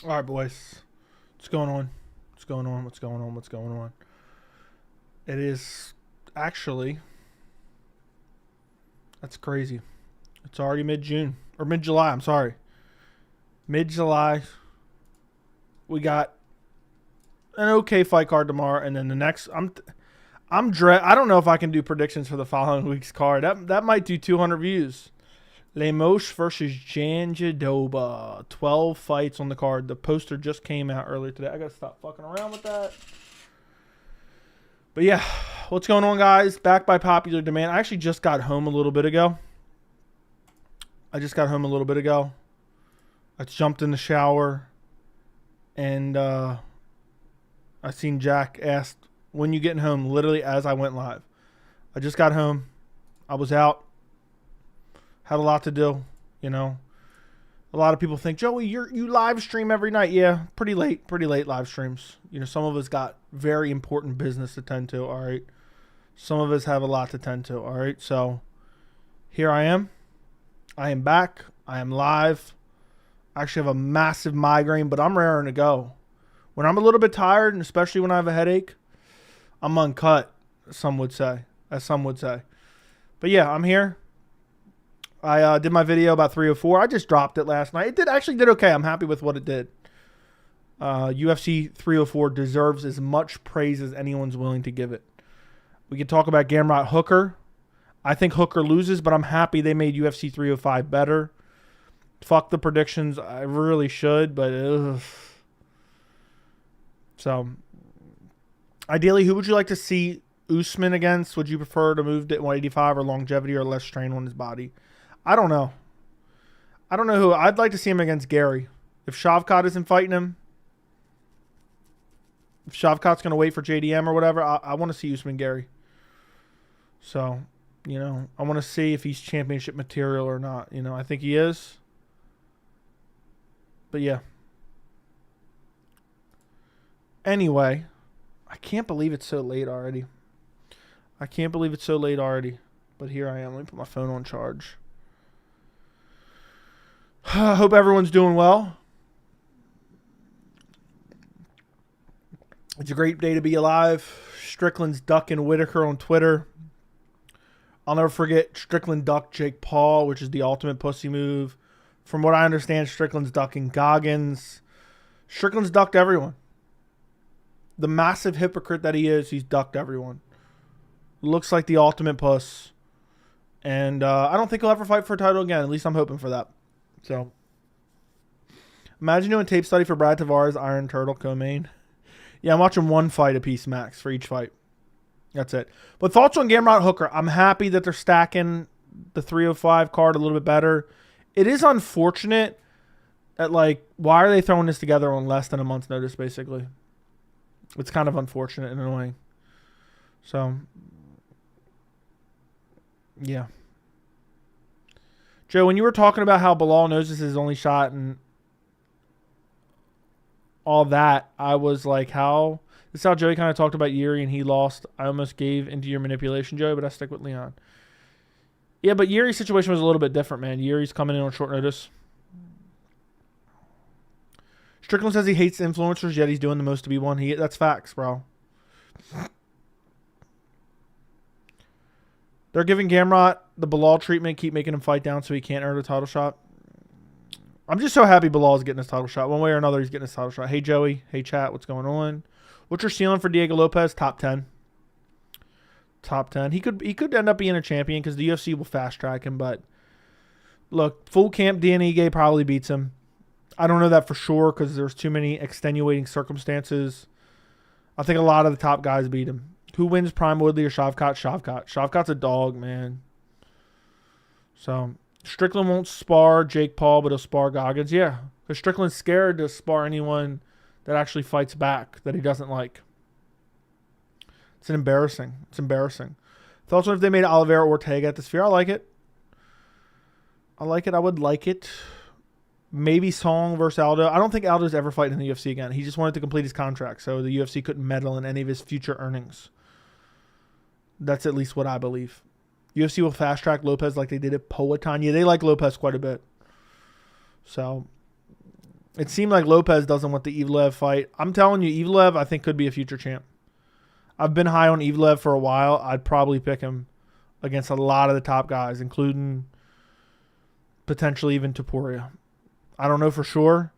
All right, boys. What's going on? What's going on? What's going on? What's going on? It is actually, that's crazy. It's already mid-June. Or mid-July, I'm sorry. Mid-July. We got an okay fight card tomorrow. And then the next, I don't know if I can do predictions for the following week's card. That might do 200 views. Lemos versus Jan Jadoba. 12 fights on the card. The poster just came out earlier today. I got to stop fucking around with that. But yeah, what's going on, guys? Back by popular demand. I actually just got home a little bit ago. I jumped in the shower. And I seen Jack asked, when you getting home? Literally as I went live. I just got home. I was out. Had a lot to do, you know. A lot of people think, Joey, you live stream every night. Yeah, pretty late live streams. You know, some of us got very important business to tend to, all right. Some of us have a lot to tend to, all right. So here I am. I am back. I am live. I actually have a massive migraine, but I'm raring to go. When I'm a little bit tired, and especially when I have a headache, I'm uncut, as some would say. But yeah, I'm here. I did my video about 304. I just dropped it last night. It actually did okay. I'm happy with what it did. UFC 304 deserves as much praise as anyone's willing to give it. We can talk about Gamrot Hooker. I think Hooker loses, but I'm happy they made UFC 305 better. Fuck the predictions. I really should, but ugh. So, ideally, who would you like to see Usman against? Would you prefer to move to 185 or longevity or less strain on his body? I don't know. I don't know who. I'd like to see him against Gary. If Shavkat isn't fighting him, if Shavkat's going to wait for JDM or whatever, I want to see Usman Gary. So, you know, I want to see if he's championship material or not. You know, I think he is. But yeah. Anyway, I can't believe it's so late already. But here I am. Let me put my phone on charge. I hope everyone's doing well. It's a great day to be alive. Strickland's ducking Whittaker on Twitter. I'll never forget Strickland ducked Jake Paul, which is the ultimate pussy move. From what I understand, Strickland's ducking Goggins. Strickland's ducked everyone. The massive hypocrite that he is, he's ducked everyone. Looks like the ultimate puss. And I don't think he'll ever fight for a title again. At least I'm hoping for that. So, imagine doing tape study for Brad Tavares, Iron Turtle, co-main. Yeah, I'm watching one fight apiece, max, for each fight. That's it. But thoughts on Gamrot Hooker. I'm happy that they're stacking the 305 card a little bit better. It is unfortunate that, like, why are they throwing this together on less than a month's notice, basically? It's kind of unfortunate and annoying. So, yeah. Joe, when you were talking about how Belal knows this is his only shot and all that, I was like, how? This is how Joey kind of talked about Yuri and he lost. I almost gave into your manipulation, Joey, but I stick with Leon. Yeah, but Yuri's situation was a little bit different, man. Yuri's coming in on short notice. Strickland says he hates influencers, yet he's doing the most to be one. That's facts, bro. They're giving Gamrot the Belal treatment, keep making him fight down so he can't earn a title shot. I'm just so happy Belal's getting his title shot. One way or another, he's getting his title shot. Hey, Joey. Hey, chat. What's going on? What's your ceiling for Diego Lopez? Top 10. Top 10. He could end up being a champion because the UFC will fast track him. But look, full camp Ige probably beats him. I don't know that for sure because there's too many extenuating circumstances. I think a lot of the top guys beat him. Who wins, Prime Woodley or Shavkat? Shavkat. Shavkat's a dog, man. So, Strickland won't spar Jake Paul, but he'll spar Goggins. Yeah, because Strickland's scared to spar anyone that actually fights back that he doesn't like. It's embarrassing. Thoughts on if they made Oliveira Ortega at the Sphere? I like it. I would like it. Maybe Song versus Aldo. I don't think Aldo's ever fighting in the UFC again. He just wanted to complete his contract, so the UFC couldn't meddle in any of his future earnings. That's at least what I believe. UFC will fast track Lopez like they did at Poatan. Yeah, they like Lopez quite a bit. So, It seemed like Lopez doesn't want the Evlev fight. I'm telling you, Evlev, I think, could be a future champ. I've been high on Evlev for a while. I'd probably pick him against a lot of the top guys, including potentially even Topuria. I don't know for sure.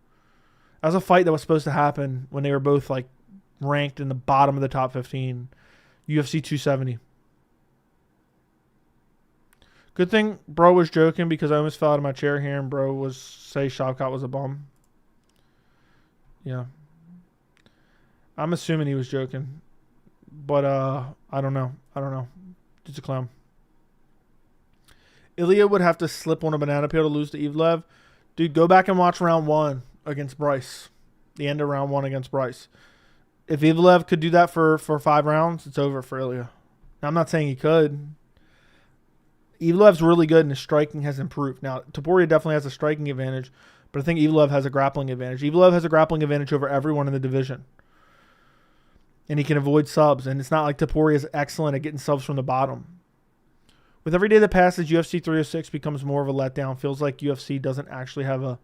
That was a fight that was supposed to happen when they were both like ranked in the bottom of the top 15. UFC 270. Good thing bro was joking because I almost fell out of my chair here and bro was say Shavkat was a bum. Yeah. I'm assuming he was joking. But I don't know. Just a clown. Ilya would have to slip on a banana peel to lose to Evlev. Dude, go back and watch round 1 against Bryce. The end of round 1 against Bryce. If Evlev could do that for 5 rounds, it's over for Ilya. Now, I'm not saying he could. Evlev's really good and his striking has improved. Now, Topuria definitely has a striking advantage, but I think Evlev has a grappling advantage. Evlev has a grappling advantage over everyone in the division. And he can avoid subs. And it's not like Topuria is excellent at getting subs from the bottom. With every day that passes, UFC 306 becomes more of a letdown. Feels like UFC doesn't actually have a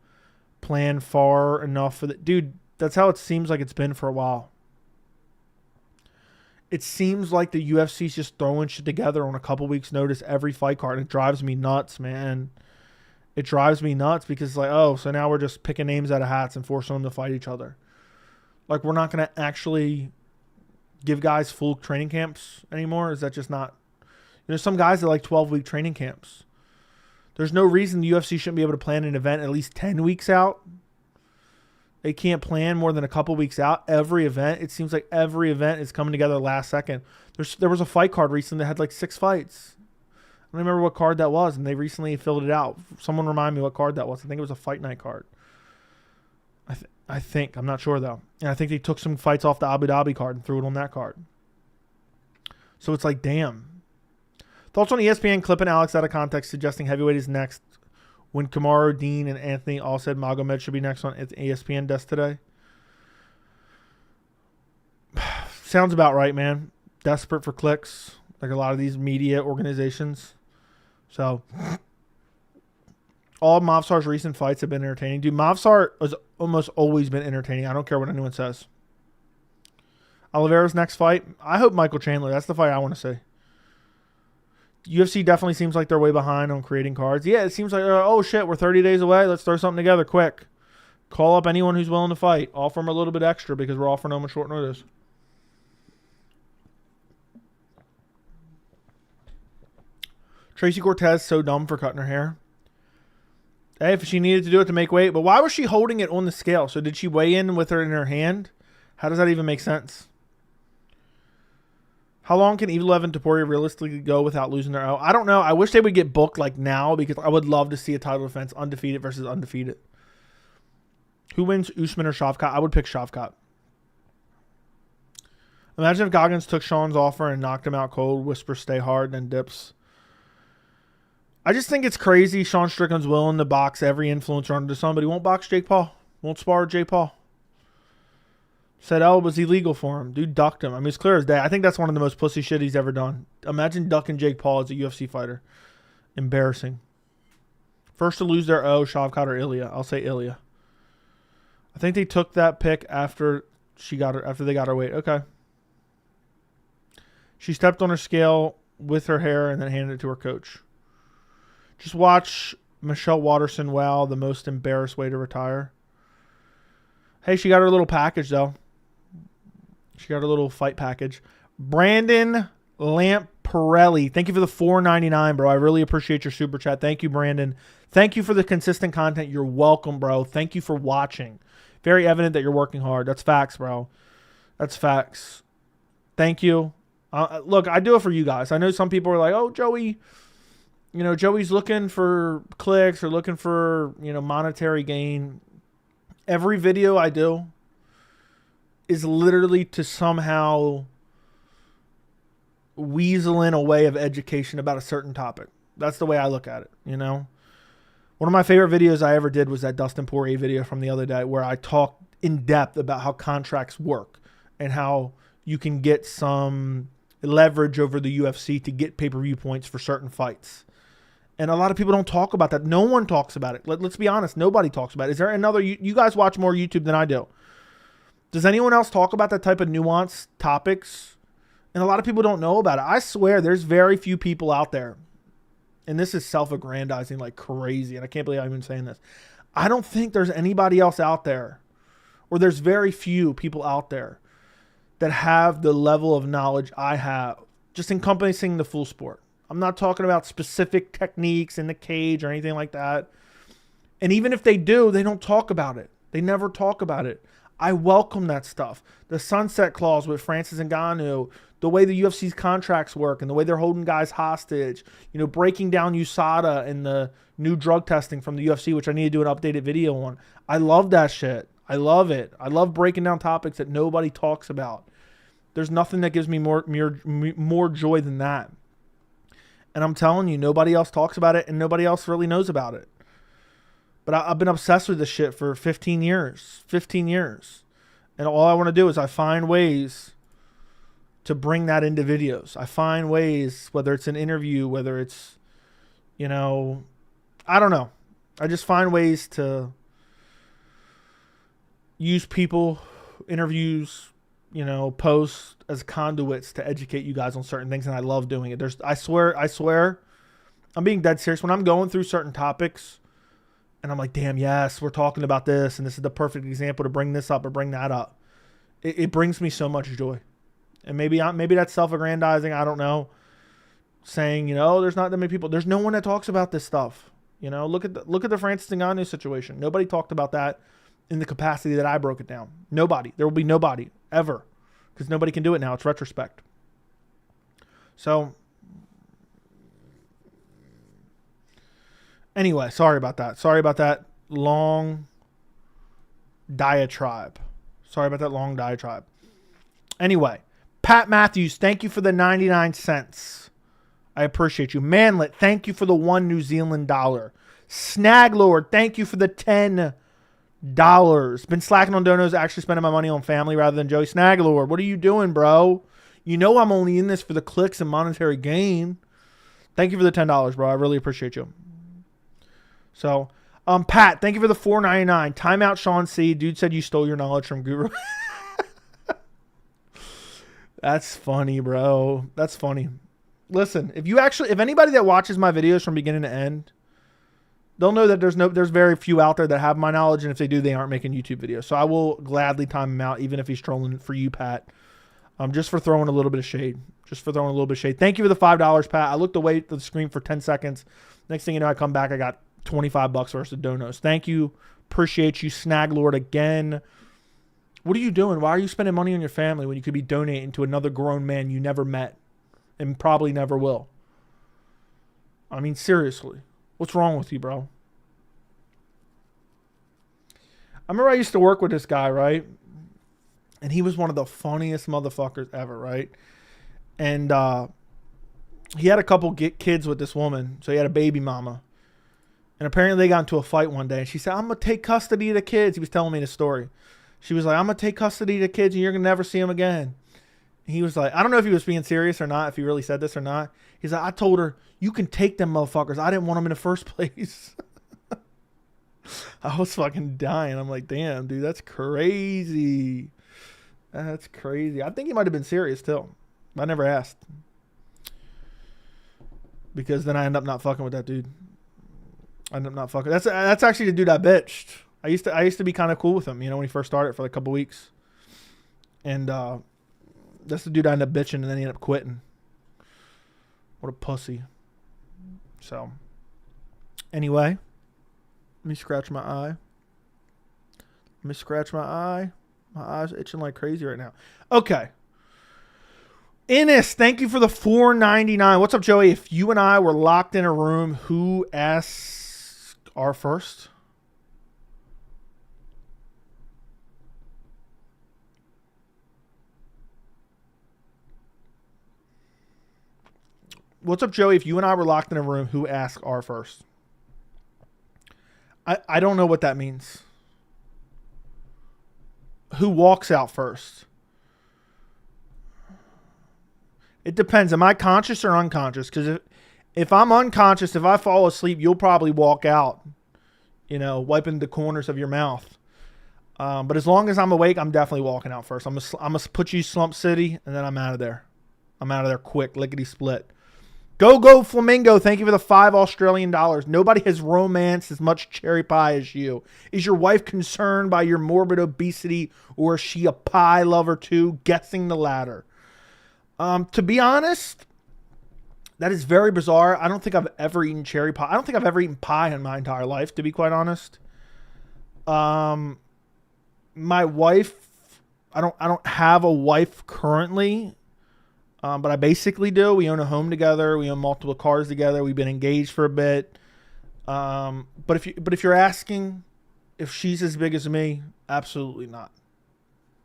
plan far enough for the... Dude, that's how it seems like it's been for a while. It seems like the UFC's just throwing shit together on a couple weeks' notice every fight card. It drives me nuts, man. It drives me nuts because it's like, oh, so now we're just picking names out of hats and forcing them to fight each other. Like, we're not going to actually give guys full training camps anymore? Is that just not... There's some guys that like 12-week training camps. There's no reason the UFC shouldn't be able to plan an event at least 10 weeks out. They can't plan more than a couple weeks out. Every event, it seems like every event is coming together last second. There was a fight card recently that had like 6 fights. I don't remember what card that was, and they recently filled it out. Someone remind me what card that was. I think it was a fight night card. I think. I'm not sure, though. And I think they took some fights off the Abu Dhabi card and threw it on that card. So it's like, damn. Thoughts on ESPN clipping Alex out of context, suggesting heavyweight is next when Kamaru, Dean, and Anthony all said Magomed should be next on ESPN desk today? Sounds about right, man. Desperate for clicks, like a lot of these media organizations. So, all Mavsar's recent fights have been entertaining. Dude, Mavsar has almost always been entertaining. I don't care what anyone says. Oliveira's next fight, I hope Michael Chandler. That's the fight I want to see. UFC definitely seems like they're way behind on creating cards. Yeah, it seems like, oh shit, we're 30 days away. Let's throw something together quick. Call up anyone who's willing to fight. Offer them a little bit extra because we're offering them a short notice. Tracy Cortez, so dumb for cutting her hair. Hey, if she needed to do it to make weight. But why was she holding it on the scale? So did she weigh in with her in her hand? How does that even make sense? How long can Evlev and Topuria realistically go without losing their O? I don't know. I wish they would get booked like now because I would love to see a title defense, undefeated versus undefeated. Who wins, Usman or Shavkat? I would pick Shavkat. Imagine if Goggins took Sean's offer and knocked him out cold, whisper stay hard, then dips. I just think it's crazy Sean Strickland's willing to box every influencer under the sun, but he won't box Jake Paul. Won't spar Jake Paul. Said L was illegal for him. Dude ducked him. I mean, it's clear as day. I think that's one of the most pussy shit he's ever done. Imagine ducking Jake Paul as a UFC fighter. Embarrassing. First to lose their O, Shavkat or Ilya. I'll say Ilya. I think they took that pick after they got her weight. Okay. She stepped on her scale with her hair and then handed it to her coach. Just watch Michelle Waterson. Wow, the most embarrassed way to retire. Hey, she got her little package, though. She got her little fight package. Brandon Lamparelli. Thank you for the $4.99, bro. I really appreciate your super chat. Thank you, Brandon. Thank you for the consistent content. You're welcome, bro. Thank you for watching. Very evident that you're working hard. That's facts, bro. That's facts. Thank you. Look, I do it for you guys. I know some people are like, oh, Joey, Joey's looking for clicks or looking for, monetary gain. Every video I do is literally to somehow weasel in a way of education about a certain topic. That's the way I look at it, One of my favorite videos I ever did was that Dustin Poirier video from the other day where I talked in depth about how contracts work and how you can get some leverage over the UFC to get pay-per-view points for certain fights. And a lot of people don't talk about that. No one talks about it. Let's be honest. Nobody talks about it. Is there another? You guys watch more YouTube than I do. Does anyone else talk about that type of nuanced topics? And a lot of people don't know about it. I swear there's very few people out there. And this is self-aggrandizing like crazy. And I can't believe I'm even saying this. I don't think there's anybody else out there, or there's very few people out there that have the level of knowledge I have, just encompassing the full sport. I'm not talking about specific techniques in the cage or anything like that. And even if they do, they don't talk about it. They never talk about it. I welcome that stuff. The sunset clause with Francis Ngannou, the way the UFC's contracts work and the way they're holding guys hostage, you know, breaking down USADA and the new drug testing from the UFC, which I need to do an updated video on. I love that shit. I love it. I love breaking down topics that nobody talks about. There's nothing that gives me more joy than that. And I'm telling you, nobody else talks about it and nobody else really knows about it. But I've been obsessed with this shit for 15 years. 15 years. And all I want to do is I find ways to bring that into videos. I find ways, whether it's an interview, whether it's, you know, I don't know. I just find ways to use people, interviews, you know, posts as conduits to educate you guys on certain things, and I love doing it. I swear, I'm being dead serious. When I'm going through certain topics, and I'm like, damn, yes, we're talking about this, and this is the perfect example to bring this up or bring that up. It brings me so much joy, and maybe that's self-aggrandizing. I don't know. Saying, you know, there's not that many people. There's no one that talks about this stuff. You know, look at the Francis Ngannou situation. Nobody talked about that in the capacity that I broke it down. Nobody. There will be nobody ever, because nobody can do it now. It's retrospect. So anyway, sorry about that. Sorry about that long diatribe. Anyway, Pat Matthews, thank you for the 99 cents. I appreciate you. Manlet, thank you for the $1 New Zealand dollar. Snaglord, thank you for the $10. Been slacking on donos, actually spending my money on family rather than Joey. Snaglord, what are you doing, bro? You know I'm only in this for the clicks and monetary gain. Thank you for the $10, bro. I really appreciate you. So, Pat, thank you for the $4.99. Timeout, Sean C. Dude said you stole your knowledge from Guru. That's funny, bro. That's funny. Listen, if anybody that watches my videos from beginning to end, they'll know that there's very few out there that have my knowledge, and if they do, they aren't making YouTube videos. So I will gladly time him out, even if he's trolling for you, Pat. Just for throwing a little bit of shade. Thank you for the $5, Pat. I looked away at the screen for 10 seconds. Next thing you know, I come back, I got $25 worth of donos. Thank you. Appreciate you, Snaglord, again. What are you doing? Why are you spending money on your family when you could be donating to another grown man you never met and probably never will? I mean, seriously. What's wrong with you, bro? I remember I used to work with this guy, right? And he was one of the funniest motherfuckers ever, right? And he had a couple kids with this woman. So he had a baby mama. And apparently they got into a fight one day. And she said, I'm going to take custody of the kids. He was telling me the story. She was like, I'm going to take custody of the kids and you're going to never see them again. And he was like, I don't know if he was being serious or not, if he really said this or not. He's like, I told her, you can take them motherfuckers. I didn't want them in the first place. I was fucking dying. I'm like, damn, dude, that's crazy. That's crazy. I think he might have been serious too. I never asked. Because then I end up not fucking with that dude. I end up not fucking. That's actually the dude I bitched. I used to be kind of cool with him, you know, when he first started for like a couple weeks. And that's the dude I ended up bitching and then he ended up quitting. What a pussy. So, anyway, let me scratch my eye. My eye's itching like crazy right now. Okay. Innis, thank you for the $4.99. What's up, Joey? If you and I were locked in a room, who asks our first? What's up, Joey? If you and I were locked in a room, who asks our first? I don't know what that means. Who walks out first? It depends. Am I conscious or unconscious? Because If I'm unconscious, if I fall asleep, you'll probably walk out, wiping the corners of your mouth. But as long as I'm awake, I'm definitely walking out first. I'm gonna put you Slump City, and then I'm out of there. I'm out of there quick, lickety split. Go Flamingo, thank you for the $5 Australian. Nobody has romanced as much cherry pie as you. Is your wife concerned by your morbid obesity, or is she a pie lover too? Guessing the latter. To be honest, that is very bizarre. I don't think I've ever eaten cherry pie. I don't think I've ever eaten pie in my entire life, to be quite honest. My wife, I don't have a wife currently. But I basically do. We own a home together. We own multiple cars together. We've been engaged for a bit. But if you're asking if she's as big as me, absolutely not.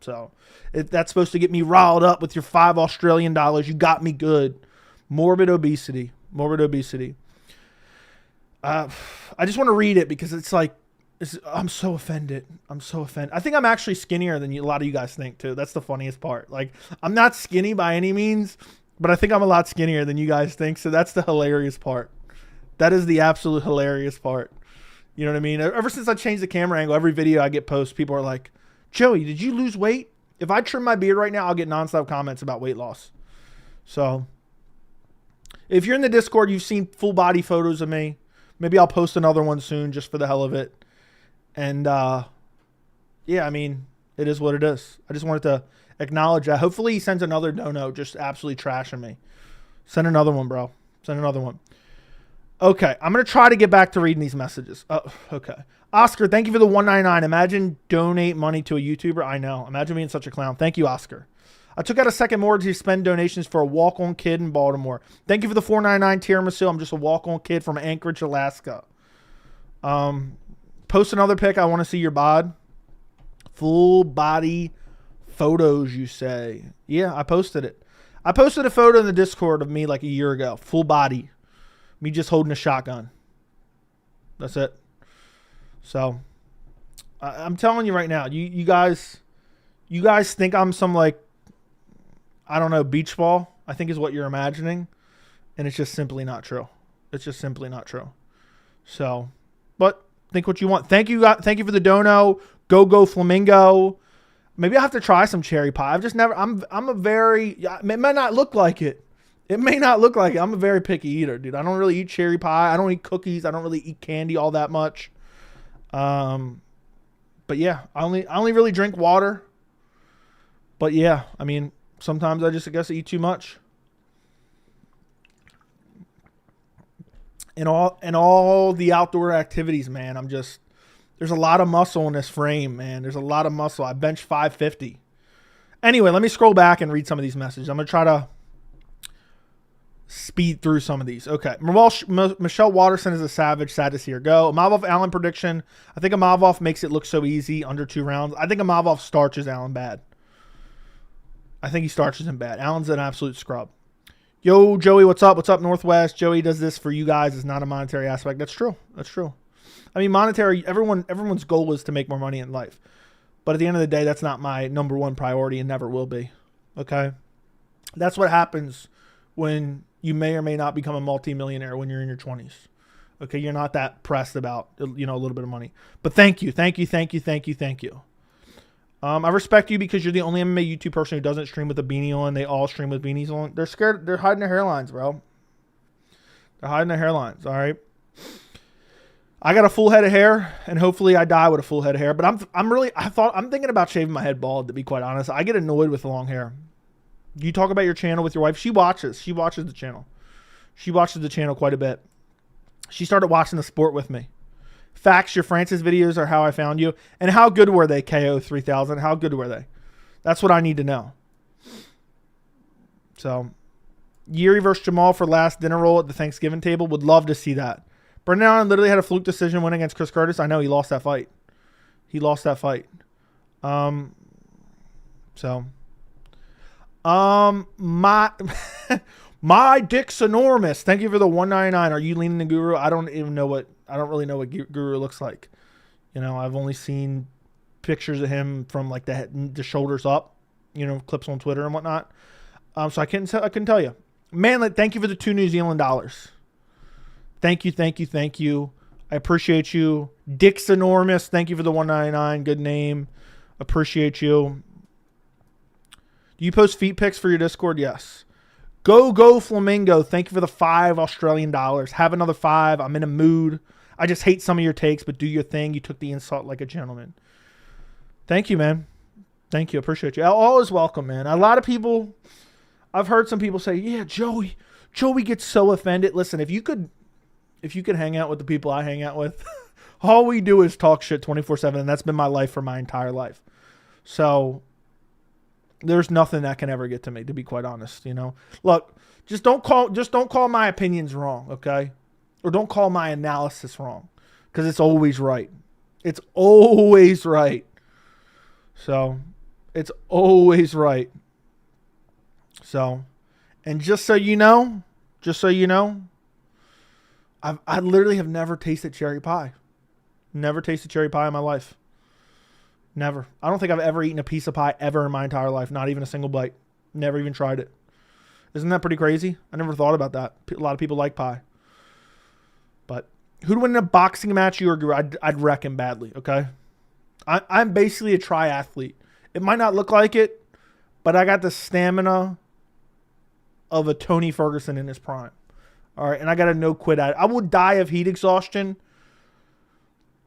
So if that's supposed to get me riled up with your $5 Australian, you got me good. Morbid obesity. I just want to read it because it's like, I'm so offended. I think I'm actually skinnier than a lot of you guys think too. That's the funniest part. Like, I'm not skinny by any means, but I think I'm a lot skinnier than you guys think. So that's the hilarious part. That is the absolute hilarious part. You know what I mean? Ever since I changed the camera angle, every video I get post, people are like, Joey, did you lose weight? If I trim my beard right now, I'll get nonstop comments about weight loss. So if you're in the Discord, you've seen full body photos of me. Maybe I'll post another one soon just for the hell of it. And, yeah, I mean, it is what it is. I just wanted to acknowledge that. Hopefully he sends another dono just absolutely trashing me. Send another one, bro. Send another one. Okay, I'm going to try to get back to reading these messages. Oh, okay. Oscar, thank you for the $1.99. Imagine donate money to a YouTuber. I know. Imagine being such a clown. Thank you, Oscar. I took out a second mortgage to spend donations for a walk-on kid in Baltimore. Thank you for the $4.99 tiramisu. I'm just a walk-on kid from Anchorage, Alaska. Post another pic. I want to see your bod. Full body photos, you say. Yeah, I posted it. I posted a photo in the Discord of me like a year ago. Full body. Me just holding a shotgun. That's it. So, I'm telling you right now, you guys think I'm some like, I don't know, beach ball, I think is what you're imagining. And it's just simply not true. It's just simply not true. So, but think what you want. Thank you for the dono. Go Flamingo. Maybe I'll have to try some cherry pie. I've just never, I'm a very, it may not look like it. It may not look like it. I'm a very picky eater, dude. I don't really eat cherry pie. I don't eat cookies. I don't really eat candy all that much. But yeah, I only really drink water. But yeah, I mean, sometimes I guess I eat too much. And all the outdoor activities, man, there's a lot of muscle in this frame, man. There's a lot of muscle. I bench 550. Anyway, let me scroll back and read some of these messages. I'm going to try to speed through some of these. Okay. Michelle Watterson is a savage. Sad to see her go. Imavov Allen prediction. I think Imavov makes it look so easy under 2 rounds. I think Imavov starches Allen bad. I think he starches him bad. Allen's an absolute scrub. Yo, Joey, what's up? What's up, Northwest? Joey does this for you guys. It's not a monetary aspect. That's true. That's true. I mean, monetary, everyone's goal is to make more money in life. But at the end of the day, that's not my number one priority and never will be. Okay? That's what happens when you may or may not become a multimillionaire when you're in your 20s. Okay? You're not that pressed about, a little bbit of money. But thank you. I respect you because you're the only MMA YouTube person who doesn't stream with a beanie on. They all stream with beanies on. They're scared. They're hiding their hairlines, bro. They're hiding their hairlines, all right? I got a full head of hair, and hopefully I die with a full head of hair. But I'm thinking about shaving my head bald, to be quite honest. I get annoyed with long hair. You talk about your channel with your wife. She watches the channel. She watches the channel quite a bit. She started watching the sport with me. Facts, your Francis videos are how I found you. And how good were they, KO 3000? How good were they? That's what I need to know. So, Yuri versus Jamal for last dinner roll at the Thanksgiving table. Would love to see that. Brendan Allen literally had a fluke decision win against Chris Curtis. I know he lost that fight. My dick's enormous. Thank you for the $1.99. Are you leaning the Guru? I don't really know what Guru looks like. I've only seen pictures of him from like the shoulders up, clips on Twitter and whatnot. So I couldn't tell you. Manlet, thank you for the $2 New Zealand. Thank you, thank you, thank you. I appreciate you. Dick's Enormous. Thank you for the 199. Good name. Appreciate you. Do you post feet pics for your Discord? Yes. Go Flamingo. Thank you for the $5 Australian. Have another 5. I'm in a mood. I just hate some of your takes, but do your thing. You took the insult like a gentleman. Thank you, man. Thank you. Appreciate you. All is welcome, man. A lot of people, I've heard some people say, yeah, Joey gets so offended. Listen, if you could hang out with the people I hang out with, all we do is talk shit 24/7, and that's been my life for my entire life. So there's nothing that can ever get to me, to be quite honest, you know. Look, just don't call my opinions wrong, okay? Or don't call my analysis wrong, because it's always right. It's always right. So it's always right. So, and just so you know, I literally have never tasted cherry pie. Never tasted cherry pie in my life. Never. I don't think I've ever eaten a piece of pie ever in my entire life. Not even a single bite. Never even tried it. Isn't that pretty crazy? I never thought about that. A lot of people like pie. But who'd win in a boxing match? You or Guru? I'd wreck him badly, okay? I'm basically a triathlete. It might not look like it, but I got the stamina of a Tony Ferguson in his prime. All right, and I got a no-quit at it. I would die of heat exhaustion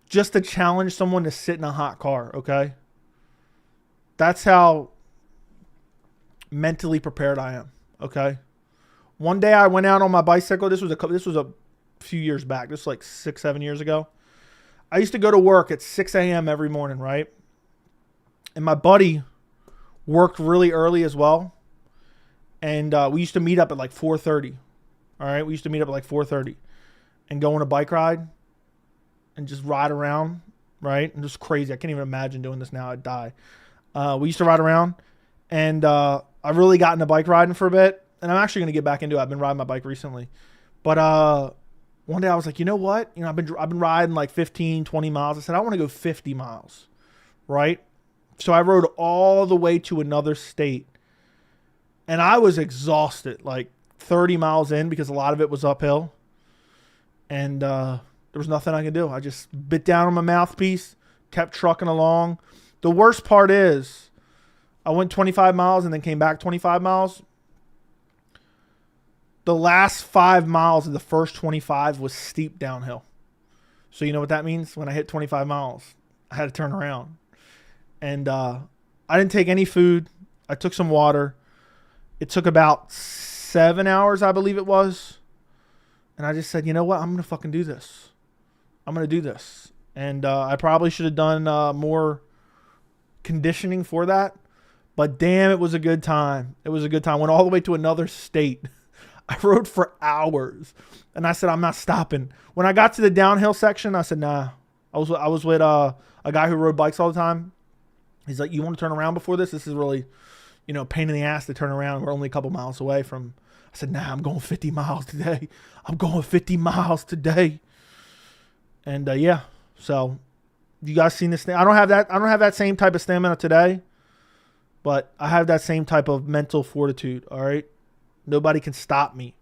just to challenge someone to sit in a hot car, okay? That's how mentally prepared I am, okay? One day I went out on my bicycle. This was a few years back. This was like 6-7 years ago. I used to go to work at 6 a.m. every morning, right? And my buddy worked really early as well. And we used to meet up at like 4:30. All right? We used to meet up at like 4:30 and go on a bike ride and just ride around, right? And just crazy. I can't even imagine doing this now. I'd die. We used to ride around, and I really got into bike riding for a bit. And I'm actually going to get back into it. I've been riding my bike recently. But one day I was like, you know what? You know, I've been riding like 15, 20 miles. I said, I want to go 50 miles, right? So I rode all the way to another state. And I was exhausted, like 30 miles in, because a lot of it was uphill. And there was nothing I could do. I just bit down on my mouthpiece, kept trucking along. The worst part is I went 25 miles and then came back 25 miles. The last 5 miles of the first 25 was steep downhill. So you know what that means? When I hit 25 miles, I had to turn around. And I didn't take any food. I took some water. It took about 7 hours, I believe it was. And I just said, you know what? I'm going to fucking do this. I'm going to do this. And I probably should have done more conditioning for that. But damn, it was a good time. It was a good time. Went all the way to another state. I rode for hours. And I said, I'm not stopping. When I got to the downhill section, I said, nah. I was with a guy who rode bikes all the time. He's like, you want to turn around before this? This is really, you know, pain in the ass to turn around. We're only a couple miles away from. I said, nah, I'm going 50 miles today. I'm going 50 miles today. And yeah, so you guys seen this thing? I don't have that same type of stamina today, but I have that same type of mental fortitude. All right. Nobody can stop me.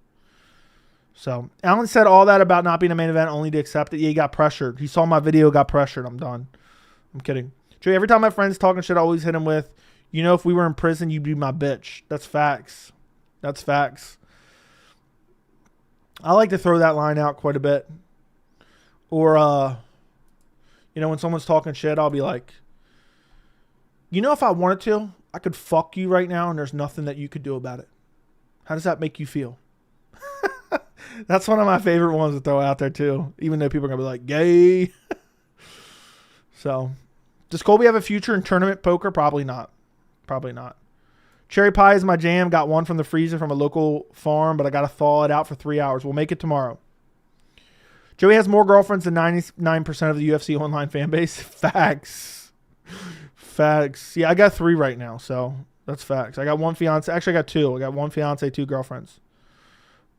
So Alan said all that about not being a main event only to accept it. Yeah, he got pressured. He saw my video, got pressured. I'm done. I'm kidding. Trey, every time my friends talking shit, I always hit him with, you know, if we were in prison, you'd be my bitch. That's facts. That's facts. I like to throw that line out quite a bit. Or, you know, when someone's talking shit, I'll be like, you know, if I wanted to, I could fuck you right now and there's nothing that you could do about it. How does that make you feel? That's one of my favorite ones to throw out there too. Even though people are going to be like, gay. So, does Colby have a future in tournament poker? Probably not. Probably not. Cherry pie is my jam. Got one from the freezer from a local farm, but I got to thaw it out for 3 hours. We'll make it tomorrow. Joey has more girlfriends than 99% of the UFC online fan base. Facts. Facts. Yeah, I got 3 right now, so that's facts. I got one fiance. Actually, I got 2. I got one fiance, 2 girlfriends.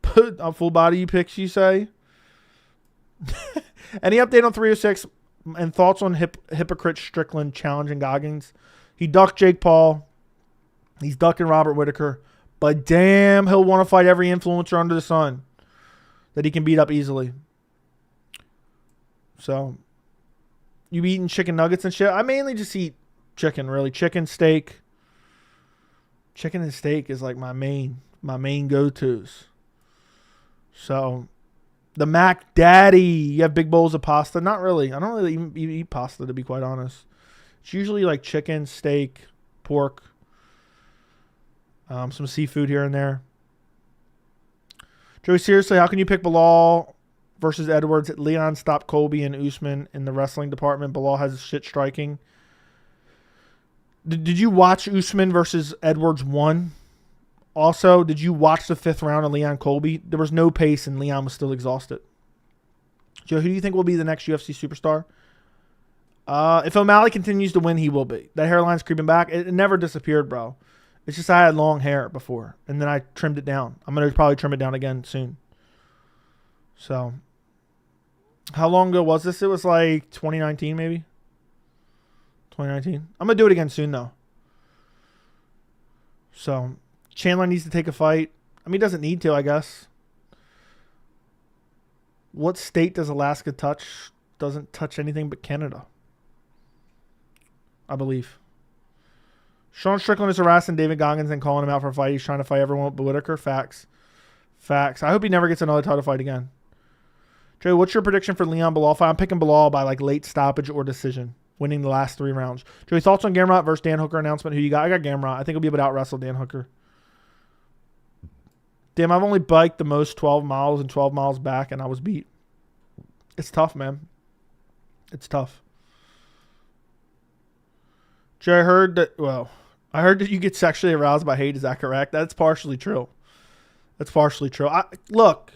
Put a full body picks, you say? Any update on 306 and thoughts on hypocrite Strickland challenging Goggins? He ducked Jake Paul. He's ducking Robert Whittaker. But damn, he'll want to fight every influencer under the sun. that he can beat up easily. So, you be eating chicken nuggets and shit? I mainly just eat chicken, really. Chicken, steak. Chicken and steak is like my main go-tos. So, the Mac Daddy. You have big bowls of pasta? Not really. I don't really even eat pasta, to be quite honest. It's usually like chicken, steak, pork, some seafood here and there. Joey, seriously, how can you pick Belal versus Edwards? Leon stopped Colby and Usman in the wrestling department. Belal has shit striking. Did you watch Usman versus Edwards 1? Also, did you watch the 5th round of Leon Colby? There was no pace and Leon was still exhausted. Joe, who do you think will be the next UFC superstar? If O'Malley continues to win, he will be. That hairline's creeping back. It never disappeared, bro. It's just I had long hair before, and then I trimmed it down. I'm going to probably trim it down again soon. So, how long ago was this? It was like 2019, maybe? 2019. I'm going to do it again soon, though. So, Chandler needs to take a fight. I mean, he doesn't need to, I guess. What state does Alaska touch? Doesn't touch anything but Canada, I believe. Sean Strickland is harassing David Goggins and calling him out for a fight. He's trying to fight everyone but Whittaker. Facts. I hope he never gets another title fight again. Jay, what's your prediction for Leon Belal fight? I'm picking Belal by like late stoppage or decision, winning the last 3 rounds. Joey, thoughts on Gamrot versus Dan Hooker announcement? Who you got? I got Gamrot. I think he'll be able to out-wrestle Dan Hooker. Damn, I've only biked the most 12 miles and 12 miles back, and I was beat. It's tough, man. It's tough. Jay, I heard that you get sexually aroused by hate. Is that correct? That's partially true. Look,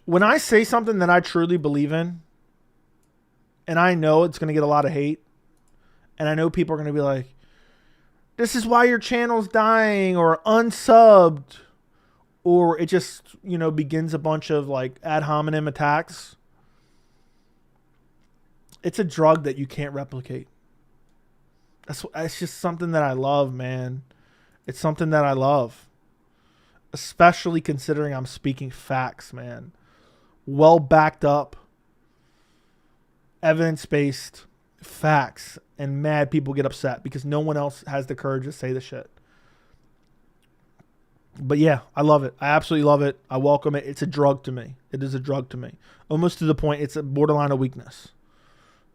when I say something that I truly believe in, and I know it's going to get a lot of hate, and I know people are going to be like, this is why your channel's dying, or unsubbed, or it just, begins a bunch of like ad hominem attacks. It's a drug that you can't replicate. It's just something that I love, man. It's something that I love. Especially considering I'm speaking facts, man. Well backed up, evidence-based facts, and mad people get upset because no one else has the courage to say the shit. But yeah, I love it. I absolutely love it. I welcome it. It's a drug to me. It is a drug to me. Almost to the point it's a borderline of weakness.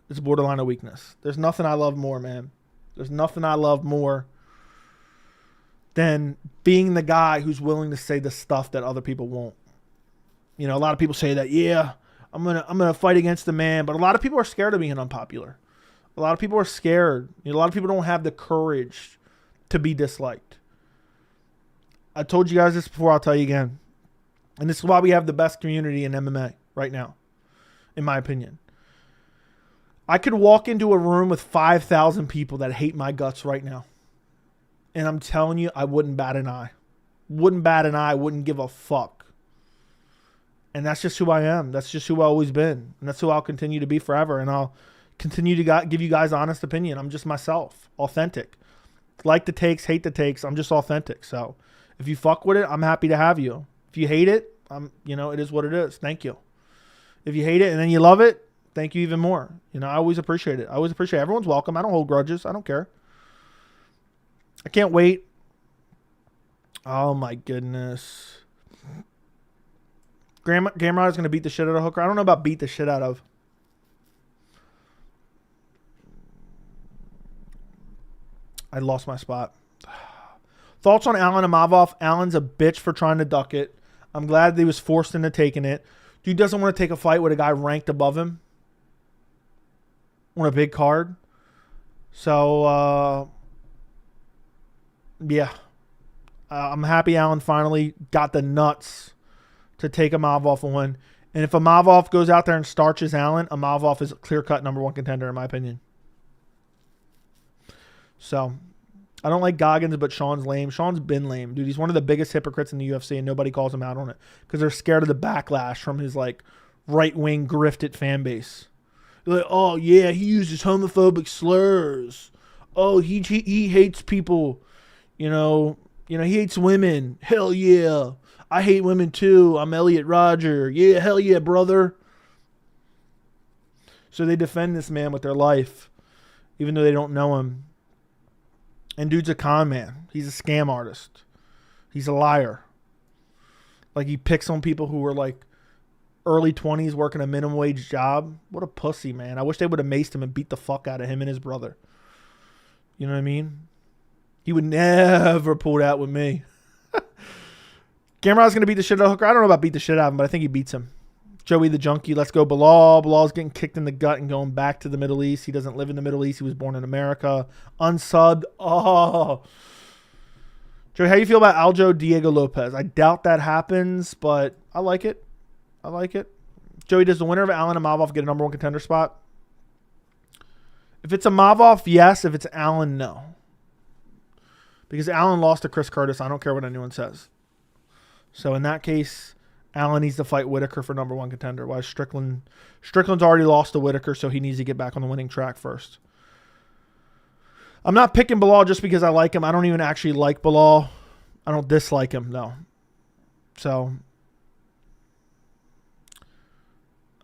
It's borderline of weakness. There's nothing I love more, man. There's nothing I love more than being the guy who's willing to say the stuff that other people won't. A lot of people say that, yeah, I'm gonna fight against the man, but a lot of people are scared of being unpopular. A lot of people are scared. A lot of people don't have the courage to be disliked. I told you guys this before, I'll tell you again. And this is why we have the best community in MMA right now, in my opinion. I could walk into a room with 5,000 people that hate my guts right now. And I'm telling you, I wouldn't bat an eye. Wouldn't give a fuck. And that's just who I am. That's just who I've always been. And that's who I'll continue to be forever. And I'll continue to give you guys honest opinion. I'm just myself. Authentic. Like the takes, hate the takes. I'm just authentic. So if you fuck with it, I'm happy to have you. If you hate it, it is what it is. Thank you. If you hate it and then you love it, thank you even more. I always appreciate it. Everyone's welcome. I don't hold grudges. I don't care. I can't wait. Oh my goodness. Gamrot is going to beat the shit out of Hooker. I don't know about beat the shit out of. I lost my spot. Thoughts on Alan Amavov? Alan's a bitch for trying to duck it. I'm glad he was forced into taking it. Dude doesn't want to take a fight with a guy ranked above him on a big card. So, yeah. I'm happy Alan finally got the nuts to take Amavov on. And if Amavov goes out there and starches Alan, Amavov is a clear-cut #1 contender, in my opinion. So, I don't like Goggins, but Sean's lame. Sean's been lame. Dude, he's one of the biggest hypocrites in the UFC, and nobody calls him out on it because they're scared of the backlash from his, right-wing grifted fan base. They're like, oh, yeah, he uses homophobic slurs. Oh, he hates people, You know, he hates women. Hell yeah. I hate women too. I'm Elliot Rodger. Yeah, hell yeah, brother. So they defend this man with their life, even though they don't know him. And dude's a con man. He's a scam artist. He's a liar. Like, he picks on people who were like early 20s working a minimum wage job. What a pussy, man. I wish they would have maced him and beat the fuck out of him and his brother. You know what I mean? He would never pull that with me. Gamrot's going to beat the shit out of Hooker. I don't know about beat the shit out of him, but I think he beats him. Joey the Junkie, let's go Belal. Belal's getting kicked in the gut and going back to the Middle East. He doesn't live in the Middle East. He was born in America. Unsubbed. Oh. Joey, how do you feel about Aljo Diego Lopez? I doubt that happens, but I like it. I like it. Joey, does the winner of Allen and Mavov get a number one contender spot? If it's a Mavov, yes. If it's Allen, no. Because Allen lost to Chris Curtis. I don't care what anyone says. So in that case, Allen needs to fight Whittaker for number one contender. Why Strickland's already lost to Whittaker, so he needs to get back on the winning track first. I'm not picking Belal just because I like him. I don't even actually like Belal. I don't dislike him, no. So,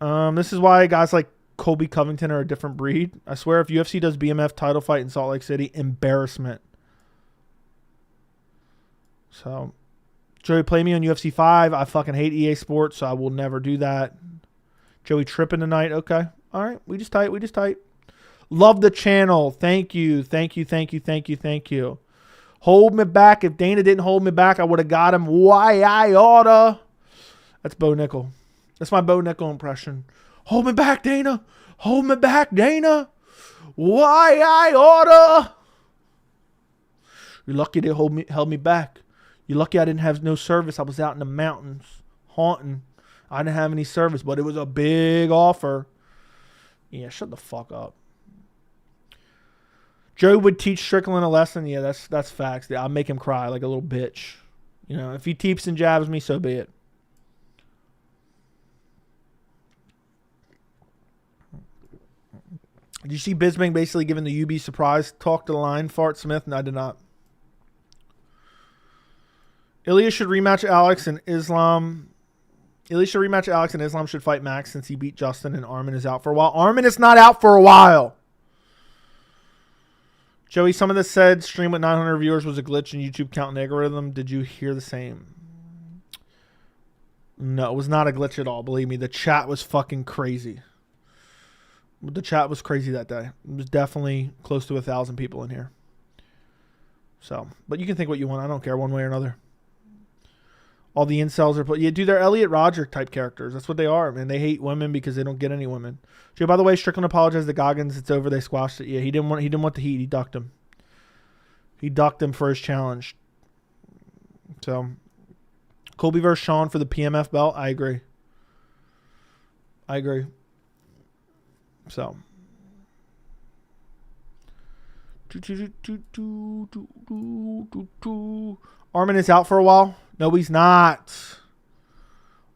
this is why guys like Colby Covington are a different breed. I swear, if UFC does BMF title fight in Salt Lake City, embarrassment. So, Joey, play me on UFC 5. I fucking hate EA Sports, so I will never do that. Joey tripping tonight. Okay. All right. We just tight. Love the channel. Thank you. Hold me back. If Dana didn't hold me back, I would have got him. Why I oughta. That's Bo Nickel. That's my Bo Nickel impression. Hold me back, Dana. Hold me back, Dana. Why I oughta. You're lucky they held me back. You're lucky I didn't have no service. I was out in the mountains haunting. I didn't have any service, but it was a big offer. Yeah, shut the fuck up. Joey would teach Strickland a lesson. Yeah, that's facts. I'll make him cry like a little bitch. You know, if he teeps and jabs me, so be it. Did you see Bisping basically giving the UB surprise talk to the line, Fart Smith? No, I did not. Ilya should rematch Alex and Islam. Ilya should rematch Alex and Islam should fight Max since he beat Justin and Armin is out for a while. Armin is not out for a while. Joey, some of this said stream with 900 viewers was a glitch in YouTube count and algorithm. Did you hear the same? No, it was not a glitch at all. Believe me, the chat was fucking crazy. The chat was crazy that day. It was definitely close to 1,000 people in here. So, but you can think what you want. I don't care one way or another. All the incels are, yeah, dude, they're Elliot Rodger type characters. That's what they are, man. They hate women because they don't get any women. Joe, by the way, Strickland apologized to Goggins. It's over. They squashed it. Yeah, he didn't want the heat. He ducked him. He ducked him for his challenge. So, Colby versus Sean for the PMF belt. I agree. So, Armin is out for a while. No, he's not.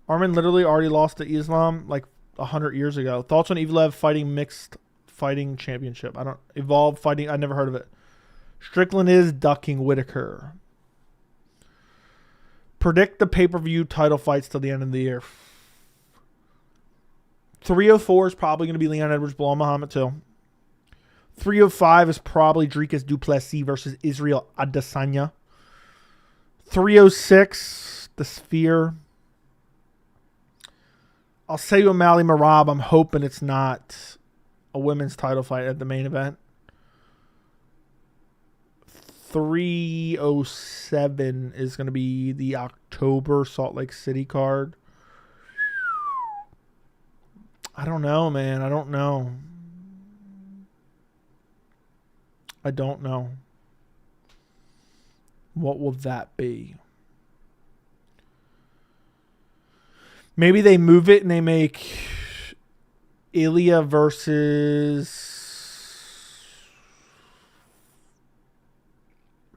Armin literally already lost to Islam like 100 years ago. Thoughts on Evlev fighting mixed fighting championship? I don't Evolve fighting. I never heard of it. Strickland is ducking Whittaker. Predict the pay-per-view title fights till the end of the year. 304 is probably going to be Leon Edwards, Belal Muhammad too. 305 is probably Dricus du Plessis versus Israel Adesanya. 306, the Sphere. I'll say O'Malley Marab. I'm hoping it's not a women's title fight at the main event. 307 is going to be the October Salt Lake City card. I don't know, man. I don't know. What will that be? Maybe they move it and they make Ilya versus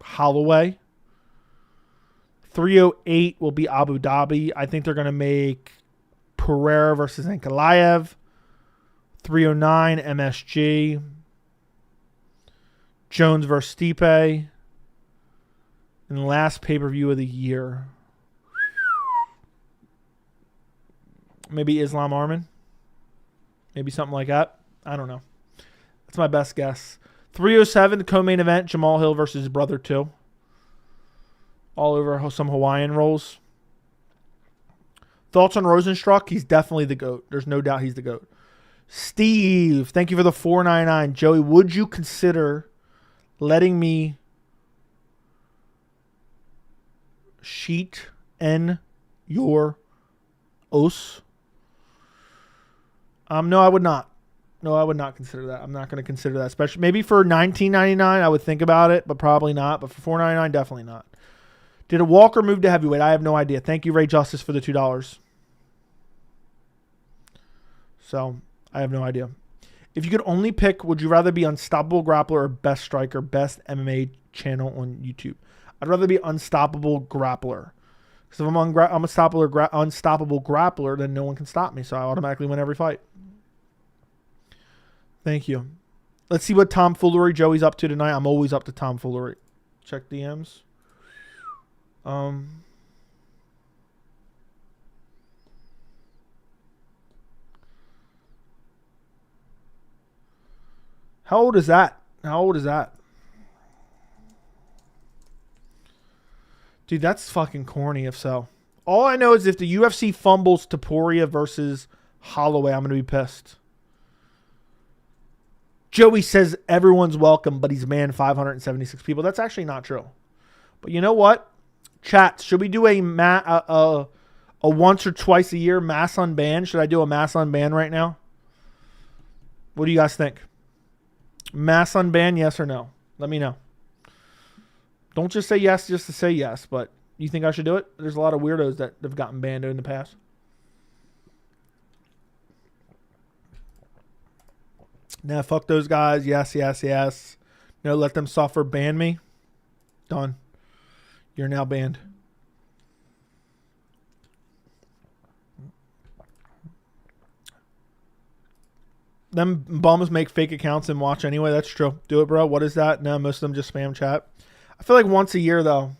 Holloway. 308 will be Abu Dhabi. I think they're going to make Pereira versus Ankalaev. 309 MSG. Jones versus Stipe. in the last pay-per-view of the year. Maybe Islam Arman. Maybe something like that. I don't know. That's my best guess. 307, the co-main event, Jamal Hill versus his brother 2. All over some Hawaiian rolls. Thoughts on Rosenstruck? He's definitely the GOAT. There's no doubt he's the GOAT. Steve, thank you for the $4.99. Joey, would you consider letting me sheet in your os? No, I would not. No, I would not consider that. I'm not going to consider that. Especially maybe for $19.99, I would think about it, but probably not. But for $4.99, definitely not. Did a Walker move to heavyweight? I have no idea. Thank you, Ray Justice, for the $2. So, I have no idea. If you could only pick, would you rather be Unstoppable Grappler or Best Striker, Best MMA channel on YouTube? I'd rather be Unstoppable Grappler. Because if I'm Unstoppable Grappler, then no one can stop me. So I automatically win every fight. Thank you. Let's see what tomfoolery Joey's up to tonight. I'm always up to tomfoolery. Check DMs. How old is that? How old is that? Dude, that's fucking corny if so. All I know is if the UFC fumbles Topuria versus Holloway, I'm going to be pissed. Joey says everyone's welcome, but he's manned 576 people. That's actually not true. But you know what? Chat, should we do a once or twice a year mass unban? Should I do a mass unban right now? What do you guys think? Mass unban, yes or no? Let me know. Don't just say yes just to say yes, but you think I should do it? There's a lot of weirdos that have gotten banned in the past. Nah, fuck those guys. Yes, yes, yes. No, let them suffer. Ban me. Done. You're now banned. Them bums make fake accounts and watch anyway. That's true. Do it, bro. What is that? No, most of them just spam chat. I feel like once a year, though.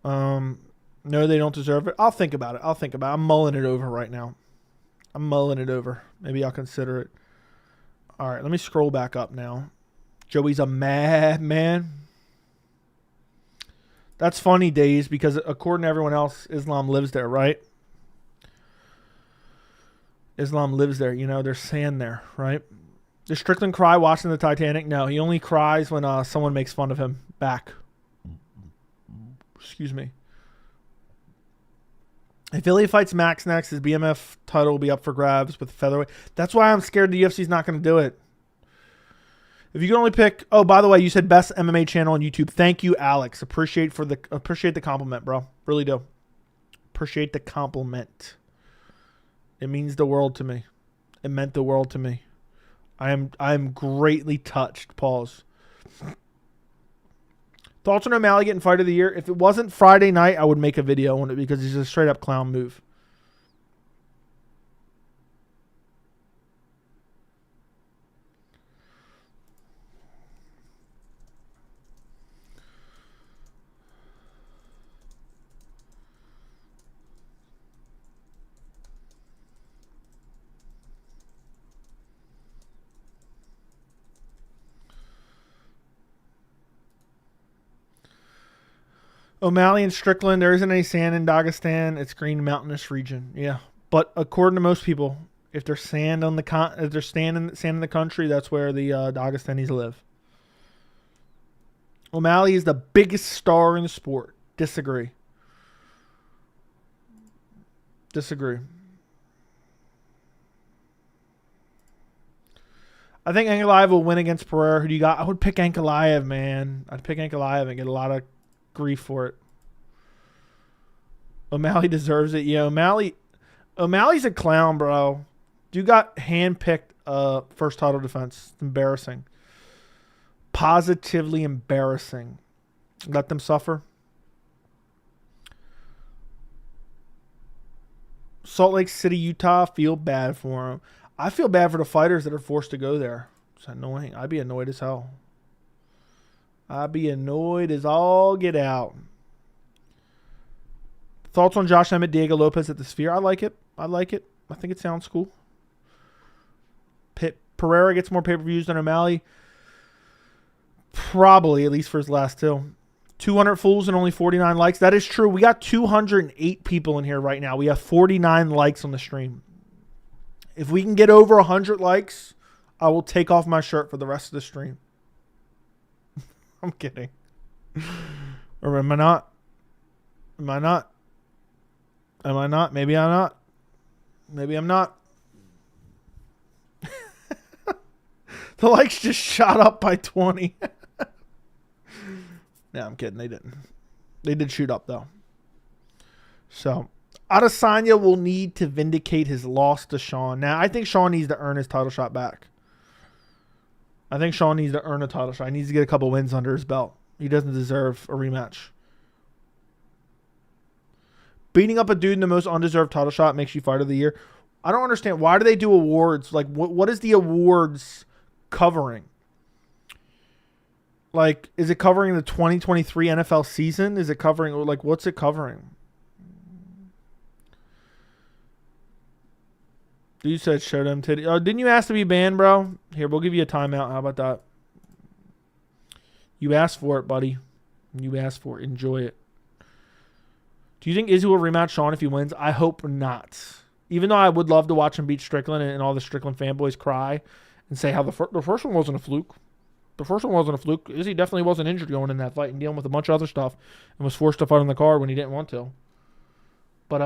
No, they don't deserve it. I'll think about it. I'm mulling it over right now. I'm mulling it over. Maybe I'll consider it. All right, let me scroll back up now. Joey's a madman. That's funny, Days, because according to everyone else, Islam lives there, right? Islam lives there. You know, there's sand there, right? Does Strickland cry watching the Titanic? No, he only cries when someone makes fun of him back. Excuse me. If Ilya fights Max next, his BMF title will be up for grabs with featherweight. That's why I'm scared the UFC's not going to do it. If you can only pick... Oh, by the way, you said best MMA channel on YouTube. Thank you, Alex. Appreciate the compliment, bro. Really do. Appreciate the compliment. It means the world to me. It meant the world to me. I am greatly touched. Pause. Thoughts on O'Malley getting fight of the year? If it wasn't Friday night, I would make a video on it because he's a straight up clown move. O'Malley and Strickland, there isn't any sand in Dagestan. It's green mountainous region. Yeah. But according to most people, if there's sand on if there's sand in the country, that's where the Dagestanis live. O'Malley is the biggest star in the sport. Disagree. I think Ankalaev will win against Pereira. Who do you got? I would pick Ankalaev, man. I'd pick Ankalaev and get a lot of grief for it. O'Malley deserves it. Yeah, O'Malley's a clown, bro. You got handpicked first title defense. It's embarrassing. Positively embarrassing. Let them suffer. Salt Lake City, Utah. Feel bad for them. I feel bad for the fighters that are forced to go there. It's annoying. I'd be annoyed as hell. I'd be annoyed as all get out. Thoughts on Josh Emmett, Diego Lopez at the Sphere? I like it. I think it sounds cool. Pereira gets more pay-per-views than O'Malley. Probably, at least for his last two. 200 fools and only 49 likes. That is true. We got 208 people in here right now. We have 49 likes on the stream. If we can get over 100 likes, I will take off my shirt for the rest of the stream. I'm kidding. Or am I not? Am I not? Am I not? Maybe I'm not. Maybe I'm not. The likes just shot up by 20. No, I'm kidding. They didn't. They did shoot up, though. So, Adesanya will need to vindicate his loss to Sean. Now, I think Sean needs to earn his title shot back. I think Sean needs to earn a title shot. He needs to get a couple wins under his belt. He doesn't deserve a rematch. Beating up a dude in the most undeserved title shot makes you fighter of the year. I don't understand. Why do they do awards? Like, what is the awards covering? Like, is it covering the 2023 NFL season? Is it covering, like, what's it covering? You said show them titty. Oh, didn't you ask to be banned, bro? Here, we'll give you a timeout. How about that? You asked for it, buddy. You asked for it. Enjoy it. Do you think Izzy will rematch Sean if he wins? I hope not. Even though I would love to watch him beat Strickland and all the Strickland fanboys cry and say how the first one wasn't a fluke. The first one wasn't a fluke. Izzy definitely wasn't injured going in that fight and dealing with a bunch of other stuff and was forced to fight on the card when he didn't want to. But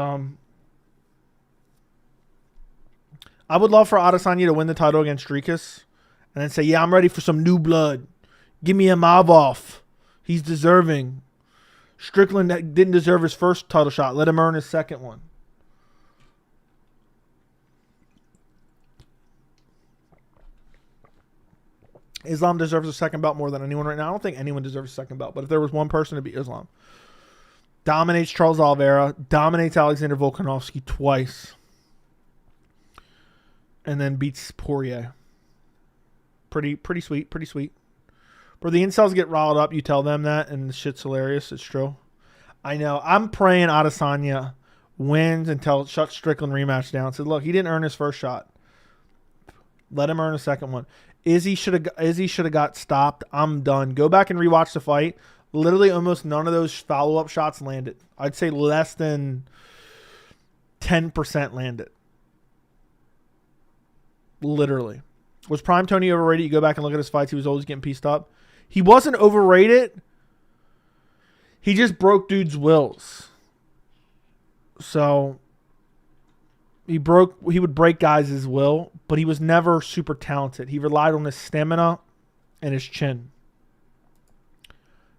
I would love for Adesanya to win the title against Strickland and then say, yeah, I'm ready for some new blood. Give me a Mavov. He's deserving. Strickland didn't deserve his first title shot. Let him earn his second one. Islam deserves a second belt more than anyone right now. I don't think anyone deserves a second belt, but if there was one person, it'd be Islam. Dominates Charles Oliveira. Dominates Alexander Volkanovski twice. And then beats Poirier. Pretty sweet. Pretty sweet. Where the incels get riled up, you tell them that, and the shit's hilarious. It's true. I know. I'm praying Adesanya wins until shuts Strickland rematch down. Said, look, he didn't earn his first shot. Let him earn a second one. Izzy should have got stopped. I'm done. Go back and rewatch the fight. Literally almost none of those follow-up shots landed. I'd say less than 10% landed. Literally. Was Prime Tony overrated? You go back and look at his fights. He was always getting pieced up. He wasn't overrated. He just broke dudes' wills. So he would break guys' will, but he was never super talented. He relied on his stamina and his chin.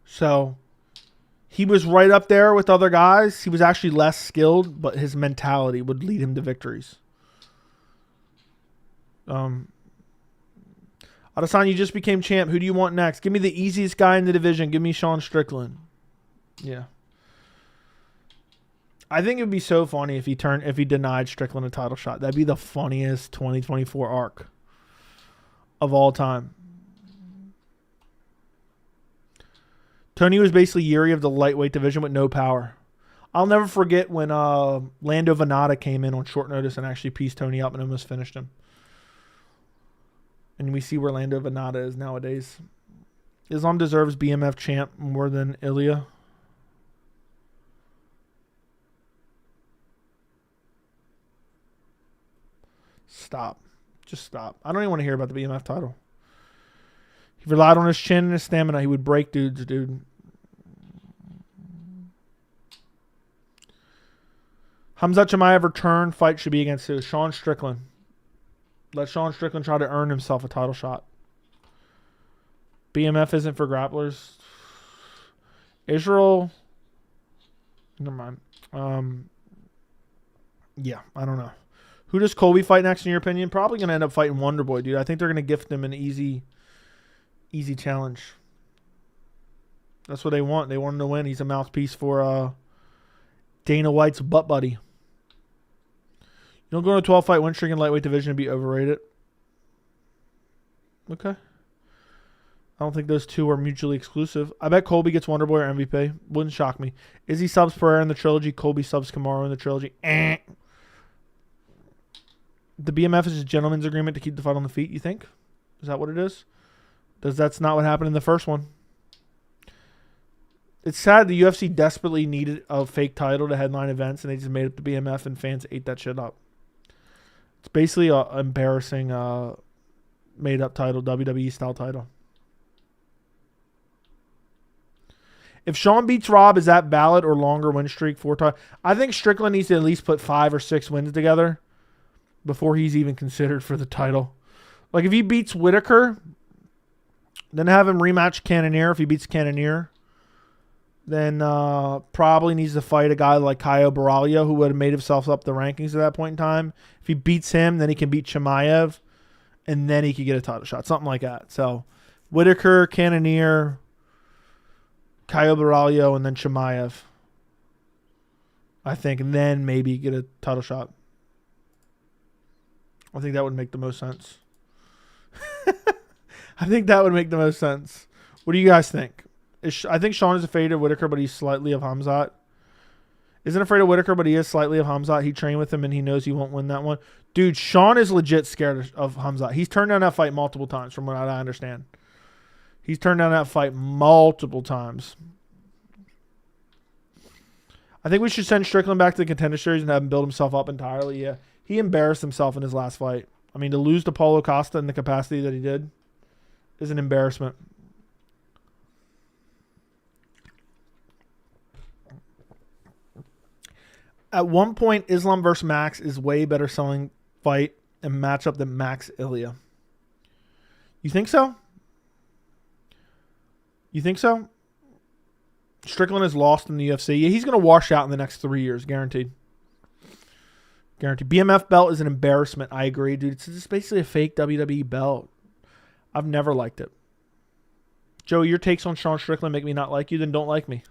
So he was right up there with other guys. He was actually less skilled, but his mentality would lead him to victories. Adesanya, you just became champ. Who do you want next? Give me the easiest guy in the division. Give me Sean Strickland. Yeah. I think it would be so funny if he denied Strickland a title shot. That'd be the funniest 2024 arc of all time. Tony was basically Yuri of the lightweight division with no power. I'll never forget when Lando Venata came in on short notice and actually pieced Tony up and almost finished him. And we see where Lando Venata is nowadays. Islam deserves BMF champ more than Ilya. Stop. Just stop. I don't even want to hear about the BMF title. He relied on his chin and his stamina. He would break dudes, dude. Hamzat Chimaev return fight should be against who? Sean Strickland. Let Sean Strickland try to earn himself a title shot. BMF isn't for grapplers. Israel. Never mind. Yeah, I don't know. Who does Colby fight next in your opinion? Probably going to end up fighting Wonderboy, dude. I think they're going to gift him an easy challenge. That's what they want. They want him to win. He's a mouthpiece for Dana White's butt buddy. You don't go on a 12-fight win streak in lightweight division and be overrated. Okay. I don't think those two are mutually exclusive. I bet Colby gets Wonderboy or MVP. Wouldn't shock me. Izzy subs Pereira in the trilogy. Colby subs Kamaru in the trilogy. The BMF is a gentleman's agreement to keep the fight on the feet, you think? Is that what it is? That's not what happened in the first one. It's sad the UFC desperately needed a fake title to headline events, and they just made up the BMF, and fans ate that shit up. It's basically an embarrassing made-up title, WWE-style title. If Sean beats Rob, is that valid or longer win streak? 4 times? I think Strickland needs to at least put 5 or 6 wins together before he's even considered for the title. Like, if he beats Whittaker, then have him rematch Cannonier. If he beats Cannonier, then probably needs to fight a guy like Caio Borralho, who would have made himself up the rankings at that point in time. If he beats him, then he can beat Chimaev, and then he could get a title shot. Something like that. So, Whittaker, Cannonier, Caio Borralho, and then Chimaev, I think, and then maybe get a title shot. I think that would make the most sense. I think that would make the most sense. What do you guys think? I think Sean is afraid of Whittaker, but he's slightly of Hamzat. Isn't afraid of Whittaker, but he is slightly of Hamzat. He trained with him, and he knows he won't win that one. Dude, Sean is legit scared of Hamzat. He's turned down that fight multiple times, from what I understand. He's turned down that fight multiple times. I think we should send Strickland back to the Contender Series and have him build himself up entirely. Yeah, he embarrassed himself in his last fight. I mean, to lose to Paulo Costa in the capacity that he did is an embarrassment. At one point, Islam versus Max is way better selling fight and matchup than Max Ilya. You think so? You think so? Strickland is lost in the UFC. Yeah, he's going to wash out in the next 3 years, guaranteed. Guaranteed. BMF belt is an embarrassment. I agree, dude. It's just basically a fake WWE belt. I've never liked it. Joey, your takes on Sean Strickland make me not like you, then don't like me.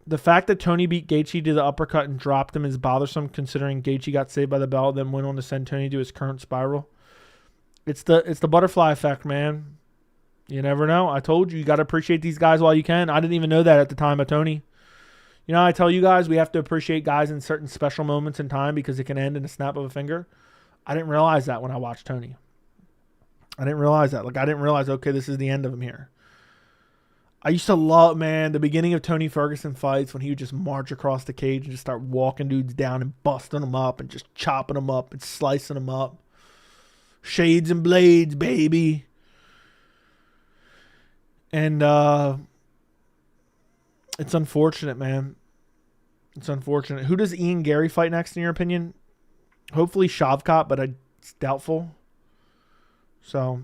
The fact that Tony beat Gaethje to the uppercut and dropped him is bothersome, considering Gaethje got saved by the bell, then went on to send Tony to his current spiral. It's the butterfly effect, man. You never know. I told you, you got to appreciate these guys while you can. I didn't even know that at the time of Tony. You know, I tell you guys, we have to appreciate guys in certain special moments in time because it can end in a snap of a finger. I didn't realize that when I watched Tony. I didn't realize that. Like, I didn't realize, okay, this is the end of him here. I used to love, man, the beginning of Tony Ferguson fights when he would just march across the cage and just start walking dudes down and busting them up and just chopping them up and slicing them up. Shades and blades, baby. And it's unfortunate, man. It's unfortunate. Who does Ian Gary fight next, in your opinion? Hopefully Shavkat, but it's doubtful. So,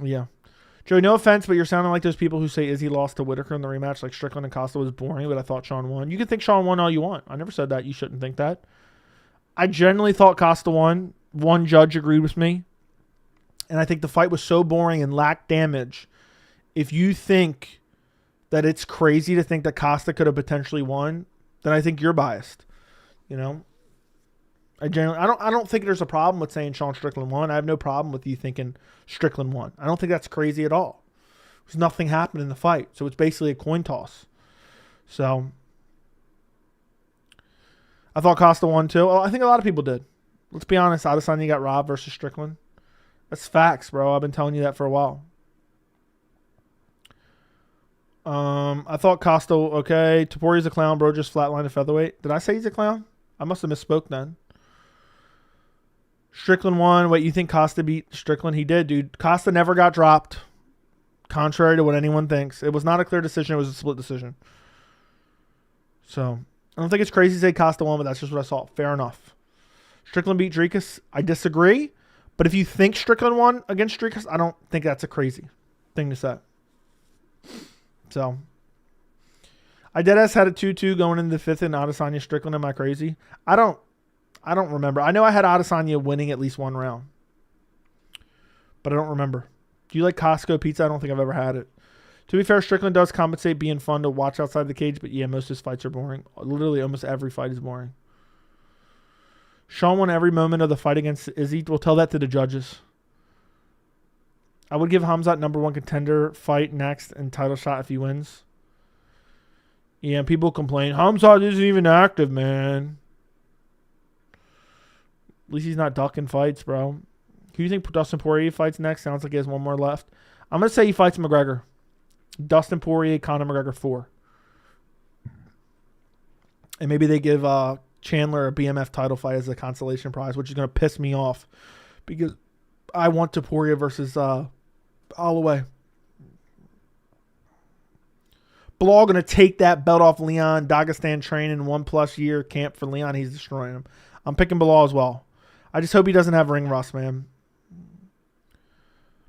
yeah. Joey, no offense, but you're sounding like those people who say Izzy lost to Whittaker in the rematch, like Strickland and Costa was boring, but I thought Sean won. You can think Sean won all you want. I never said that. You shouldn't think that. I generally thought Costa won. One judge agreed with me. And I think the fight was so boring and lacked damage. If you think that it's crazy to think that Costa could have potentially won, then I think you're biased. You know? I don't think there's a problem with saying Sean Strickland won. I have no problem with you thinking Strickland won. I don't think that's crazy at all. Because nothing happened in the fight. So it's basically a coin toss. So I thought Costa won too. Well, I think a lot of people did. Let's be honest. Adesanya got robbed versus Strickland. That's facts, bro. I've been telling you that for a while. I thought Costa, okay. Tapori's a clown, bro. Just flatlined a featherweight. Did I say he's a clown? I must have misspoke then. Strickland won. Wait, you think Costa beat Strickland? He did, dude. Costa never got dropped, contrary to what anyone thinks. It was not a clear decision. It was a split decision. So, I don't think it's crazy to say Costa won, but that's just what I saw. Fair enough. Strickland beat Dricus. I disagree. But if you think Strickland won against Dricus, I don't think that's a crazy thing to say. So, I deadass had a 2-2 going into the 5th in Adesanya Strickland. Am I crazy? I don't remember. I know I had Adesanya winning at least one round. But I don't remember. Do you like Costco pizza? I don't think I've ever had it. To be fair, Strickland does compensate being fun to watch outside the cage. But yeah, most of his fights are boring. Literally almost every fight is boring. Sean won every moment of the fight against Izzy. We'll tell that to the judges. I would give Hamzat #1 contender fight next and title shot if he wins. Yeah, people complain. Hamzat isn't even active, man. At least he's not ducking fights, bro. Who do you think Dustin Poirier fights next? Sounds like he has one more left. I'm going to say he fights McGregor. Dustin Poirier, Conor McGregor 4. And maybe they give Chandler a BMF title fight as a consolation prize, which is going to piss me off because I want to Poirier versus Holloway. Belal going to take that belt off Leon. Dagestan training 1+ year camp for Leon. He's destroying him. I'm picking Belal as well. I just hope he doesn't have ring rust, man.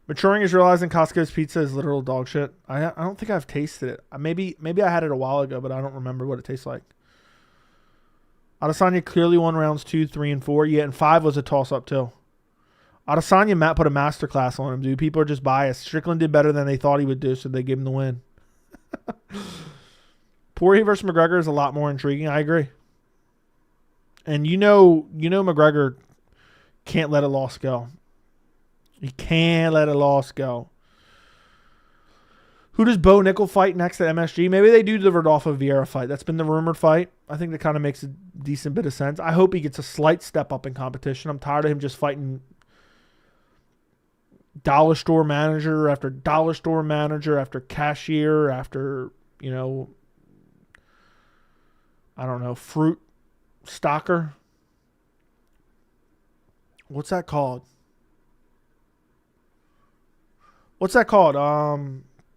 Maturing is realizing Costco's pizza is literal dog shit. I don't think I've tasted it. Maybe I had it a while ago, but I don't remember what it tastes like. Adesanya clearly won rounds 2, 3, and 4. Yeah, and 5 was a toss-up too. Adesanya, Matt put a masterclass on him, dude. People are just biased. Strickland did better than they thought he would do, so they gave him the win. Poirier versus McGregor is a lot more intriguing. I agree. And you know McGregor can't let a loss go. He can't let a loss go. Who does Bo Nickel fight next at MSG? Maybe they do the Rodolfo Vieira fight. That's been the rumored fight. I think that kind of makes a decent bit of sense. I hope he gets a slight step up in competition. I'm tired of him just fighting dollar store manager after dollar store manager after cashier after, I don't know, fruit stocker. What's that called?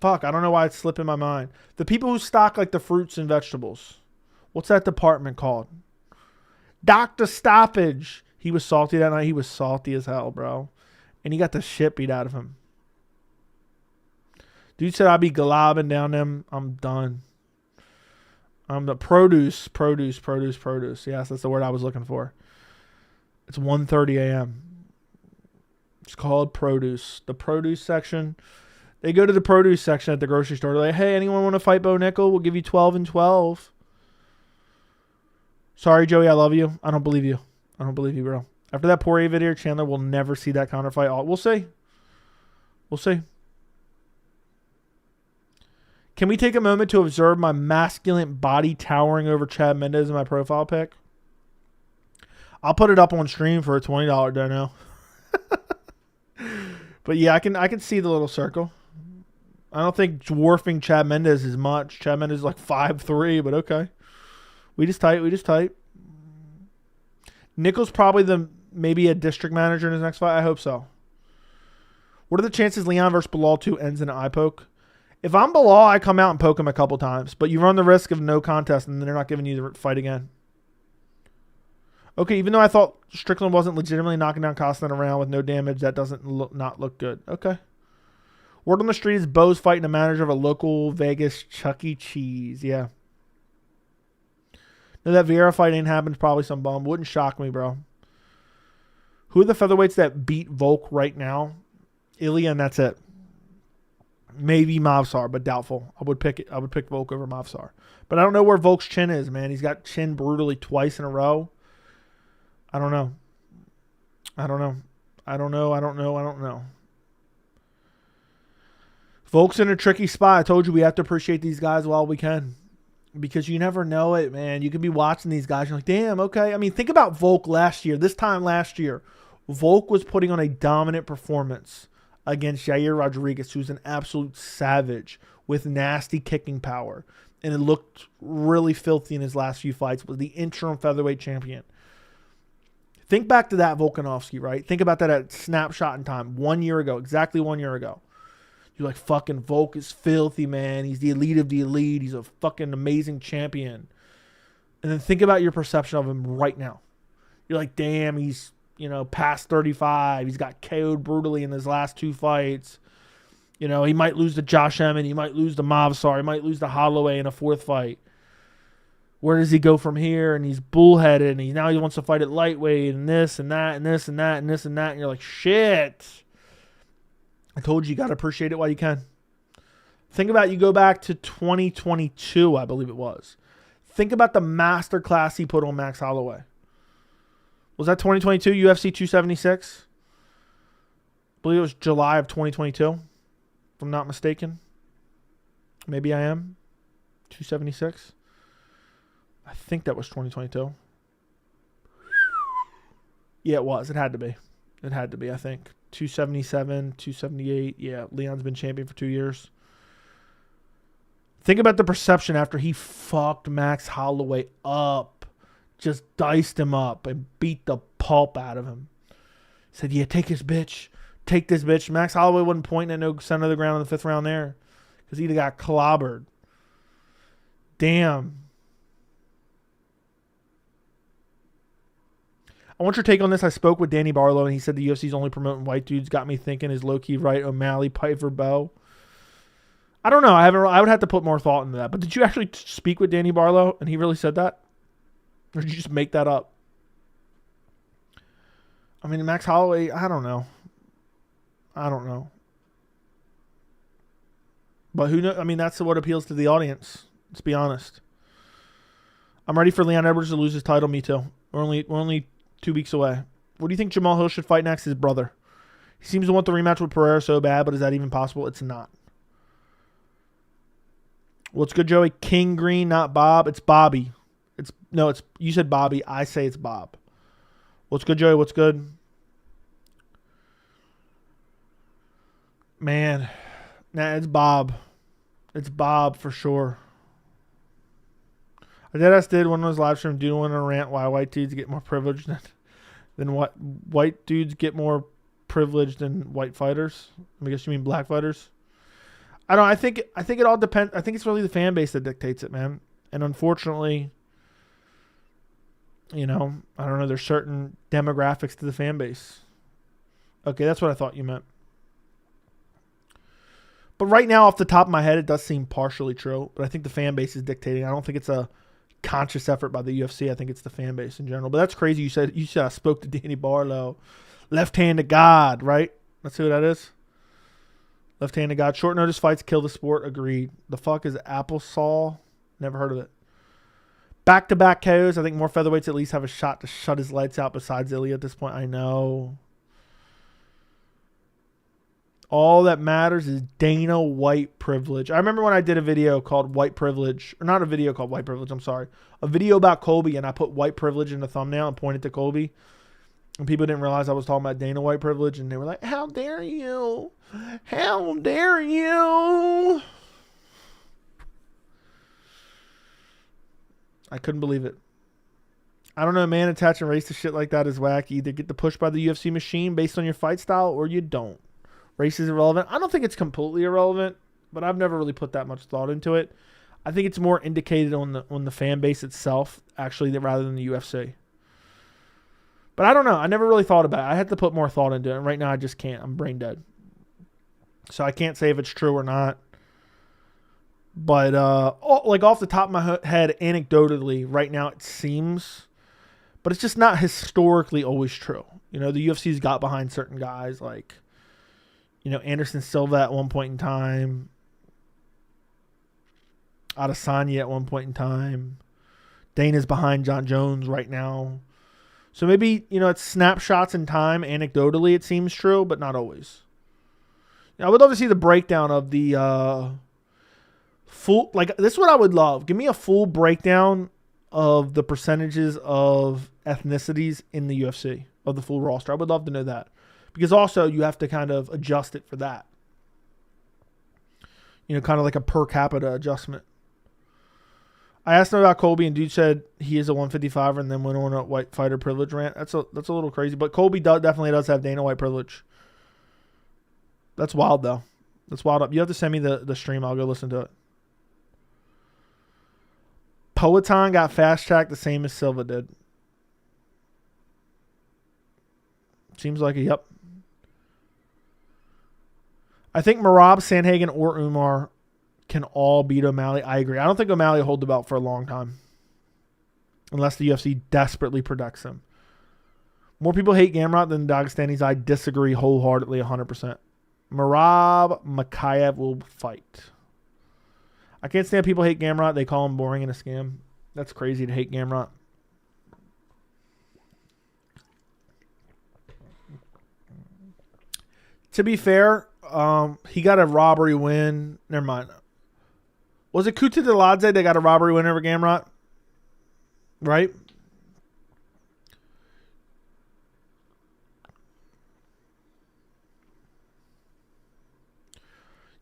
Fuck, I don't know why it's slipping my mind. The people who stock like the fruits and vegetables. What's that department called? Dr. Stoppage. He was salty that night. He was salty as hell, bro. And he got the shit beat out of him. Dude said I'd be globbing down them. I'm done. I'm the produce. Yes, that's the word I was looking for. It's 1:30 a.m. It's called produce. The produce section. They go to the produce section at the grocery store. They're like, hey, anyone want to fight Bo Nickel? We'll give you 12 and 12. Sorry, Joey, I love you. I don't believe you. Bro. After that Poirier video, Chandler will never see that counter fight. We'll see. Can we take a moment to observe my masculine body towering over Chad Mendes in my profile pic? I'll put it up on stream for a $20 dono. But yeah, I can see the little circle. I don't think dwarfing Chad Mendes is much. Chad Mendes is like 5'3", but okay. We just tight. Nickel's probably maybe a district manager in his next fight. I hope so. What are the chances Leon versus Belal 2 ends in an eye poke? If I'm Belal, I come out and poke him a couple times. But you run the risk of no contest and they're not giving you the fight again. Okay, even though I thought Strickland wasn't legitimately knocking down Costin around with no damage, that doesn't not look good. Okay. Word on the street is Bo's fighting a manager of a local Vegas Chuck E. Cheese. Yeah. No, that Vieira fight ain't happened. Probably some bum. Wouldn't shock me, bro. Who are the featherweights that beat Volk right now? Ilya, and that's it. Maybe Mavsar, but doubtful. I would pick Volk over Mavsar. But I don't know where Volk's chin is, man. He's got chin brutally twice in a row. I don't know. Volk's in a tricky spot. I told you we have to appreciate these guys while we can. Because you never know it, man. You could be watching these guys. You're like, damn, okay. I mean, think about Volk this time last year. Volk was putting on a dominant performance against Yair Rodriguez, who's an absolute savage with nasty kicking power. And it looked really filthy in his last few fights. Was the interim featherweight champion. Think back to that Volkanovski, right? Think about that at snapshot in time. 1 year ago. Exactly 1 year ago. You're like, fucking Volk is filthy, man. He's the elite of the elite. He's a fucking amazing champion. And then think about your perception of him right now. You're like, damn, he's, past 35. He's got KO'd brutally in his last 2 fights. He might lose to Josh Emmett. He might lose to Mavsar. He might lose to Holloway in a 4th fight. Where does he go from here? And he's bullheaded. And now he wants to fight at lightweight and this and that and this and that and this and that. And you're like, shit. I told you got to appreciate it while you can. Think about you go back to 2022, I believe it was. Think about the masterclass he put on Max Holloway. Was that 2022 UFC 276? I believe it was July of 2022, if I'm not mistaken. Maybe I am. 276. I think that was 2022. Yeah, it was. It had to be. It had to be, I think. 277, 278. Yeah, Leon's been champion for 2 years. Think about the perception after he fucked Max Holloway up. Just diced him up and beat the pulp out of him. Said, yeah, take his bitch. Take this bitch. Max Holloway wasn't pointing at no center of the ground in the 5th round there. Because he'd have got clobbered. Damn. I want your take on this. I spoke with Danny Barlow, and he said the UFC's only promoting white dudes. Got me thinking, is low-key right? O'Malley, Piper, Bowe. I don't know. I would have to put more thought into that. But did you actually speak with Danny Barlow, and he really said that? Or did you just make that up? I mean, Max Holloway, I don't know. But who knows? I mean, that's what appeals to the audience. Let's be honest. I'm ready for Leon Edwards to lose his title. Me too. We're only 2 weeks away. What do you think Jamal Hill should fight next? His brother. He seems to want the rematch with Pereira so bad, but is that even possible? It's not. What's good, Joey? King Green, not Bob. It's Bobby. You said Bobby. I say it's Bob. What's good, Joey? What's good? Man. Nah, it's Bob. It's Bob for sure. I did one of those live streams doing a rant why white dudes get more privilege than what white dudes get more privilege than white fighters. I guess you mean black fighters. I think it all depends. I think it's really the fan base that dictates it, man. And unfortunately, I don't know. There's certain demographics to the fan base. Okay, that's what I thought you meant. But right now, off the top of my head, it does seem partially true. But I think the fan base is dictating. I don't think it's a conscious effort by the UFC. I think it's the fan base in general. But that's crazy. You said I spoke to Danny Barlow. Left hand to God, right? That's who that is. Left hand to God. Short notice fights kill the sport. Agreed. The fuck is Applesol? Never heard of it. Back-to-back KOs. I think more featherweights at least have a shot to shut his lights out besides Ilya at this point. I know. All that matters is Dana White privilege. I remember when I did a video called White Privilege. Or not a video called White Privilege, I'm sorry. A video about Colby, and I put white privilege in the thumbnail and pointed to Colby. And people didn't realize I was talking about Dana White privilege. And they were like, how dare you? How dare you? I couldn't believe it. I don't know, man. Attaching race to shit like that is whack. You either get the push by the UFC machine based on your fight style or you don't. Race is irrelevant. I don't think it's completely irrelevant, but I've never really put that much thought into it. I think it's more indicated on the fan base itself, actually, rather than the UFC. But I don't know. I never really thought about it. I had to put more thought into it, and right now I just can't. I'm brain dead. So I can't say if it's true or not. But off the top of my head, anecdotally, right now it seems, but it's just not historically always true. The UFC's got behind certain guys like, Anderson Silva at one point in time, Adesanya at one point in time. Dana's behind John Jones right now. So maybe, it's snapshots in time. Anecdotally, it seems true, but not always. I would love to see the breakdown of the full, this is what I would love. Give me a full breakdown of the percentages of ethnicities in the UFC, of the full roster. I would love to know that. Because also you have to kind of adjust it for that. Kind of like a per capita adjustment. I asked him about Colby, and dude said he is a 155 and then went on a white fighter privilege rant. That's a little crazy. But Colby definitely does have Dana White privilege. That's wild, though. That's wild. You have to send me the stream. I'll go listen to it. Poetan got fast-tracked the same as Silva did. Seems like yep. I think Merab, Sandhagen, or Umar can all beat O'Malley. I agree. I don't think O'Malley will hold the belt for a long time. Unless the UFC desperately protects him. More people hate Gamrot than Dagestanis. I disagree wholeheartedly 100%. Merab Makayev will fight. I can't stand people hate Gamrot. They call him boring and a scam. That's crazy to hate Gamrot. To be fair, he got a robbery win. Never mind. Was it Kuta Deladze that got a robbery win over Gamrot? Right?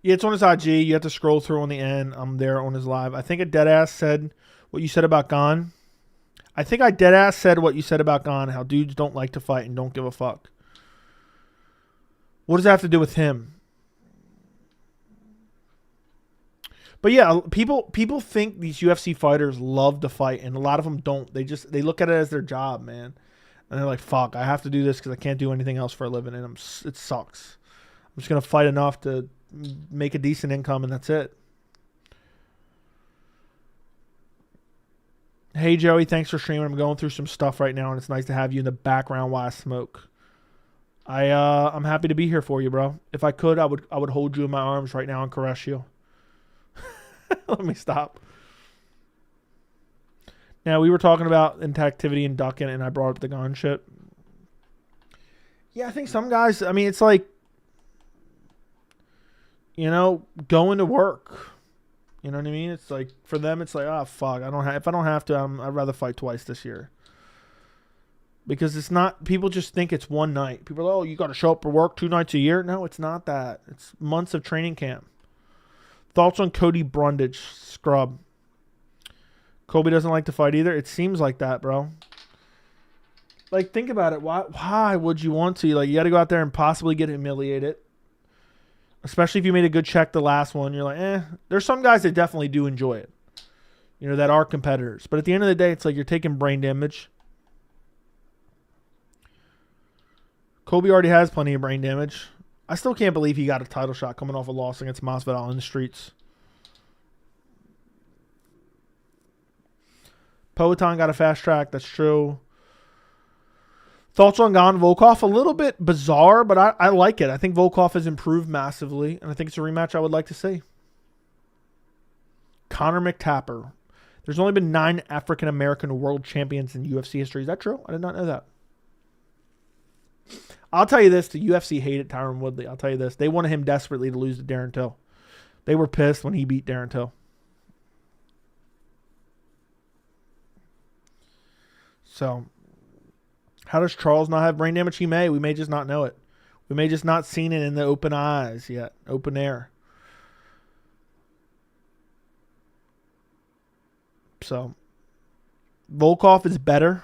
Yeah, it's on his IG. You have to scroll through on the end. I'm there on his live. I think a deadass said what you said about Gon. I think I deadass said what you said about Gon, how dudes don't like to fight and don't give a fuck. What does that have to do with him? But yeah, people think these UFC fighters love to fight, and a lot of them don't. They look at it as their job, man. And they're like, fuck, I have to do this because I can't do anything else for a living, and it sucks. I'm just going to fight enough to make a decent income, and that's it. Hey, Joey, thanks for streaming. I'm going through some stuff right now, and it's nice to have you in the background while I smoke. I'm happy to be here for you, bro. If I could, I would hold you in my arms right now and caress you. Let me stop. Now, we were talking about interactivity and ducking, and I brought up the gun shit. Yeah, I think some guys, I mean, it's like, you know, going to work. You know what I mean? It's like, for them, it's like, oh, fuck. If I don't have to, I'd rather fight twice this year. Because it's not, people just think it's one night. People are like, oh, you got to show up for work 2 nights a year. No, it's not that. It's months of training camp. Thoughts on Cody Brundage, scrub. Kobe doesn't like to fight either. It seems like that, bro. Like, think about it. Why would you want to? Like, you got to go out there and possibly get humiliated. Especially if you made a good check the last one. You're like, eh. There's some guys that definitely do enjoy it. You know, that are competitors. But at the end of the day, it's like you're taking brain damage. Kobe already has plenty of brain damage. I still can't believe he got a title shot coming off a loss against Masvidal in the streets. Poatan got a fast track. That's true. Thoughts on Gon Volkov? A little bit bizarre, but I like it. I think Volkov has improved massively, and I think it's a rematch I would like to see. Connor McTapper. There's only been 9 African-American world champions in UFC history. Is that true? I did not know that. I'll tell you this. The UFC hated Tyron Woodley. I'll tell you this. They wanted him desperately to lose to Darren Till. They were pissed when he beat Darren Till. So, how does Charles not have brain damage? He may. We may just not know it. We may just not seen it in the open eyes yet. Open air. So, Volkov is better.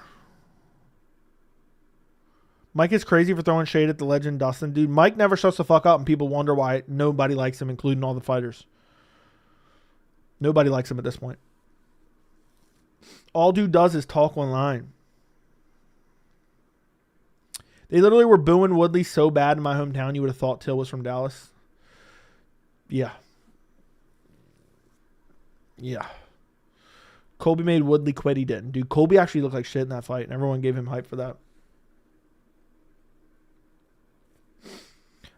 Mike is crazy for throwing shade at the legend Dustin. Dude, Mike never shuts the fuck up, and people wonder why nobody likes him, including all the fighters. Nobody likes him at this point. All dude does is talk online. They literally were booing Woodley so bad in my hometown, you would have thought Till was from Dallas. Yeah. Yeah. Colby made Woodley quit. He didn't. Dude, Colby actually looked like shit in that fight, and everyone gave him hype for that.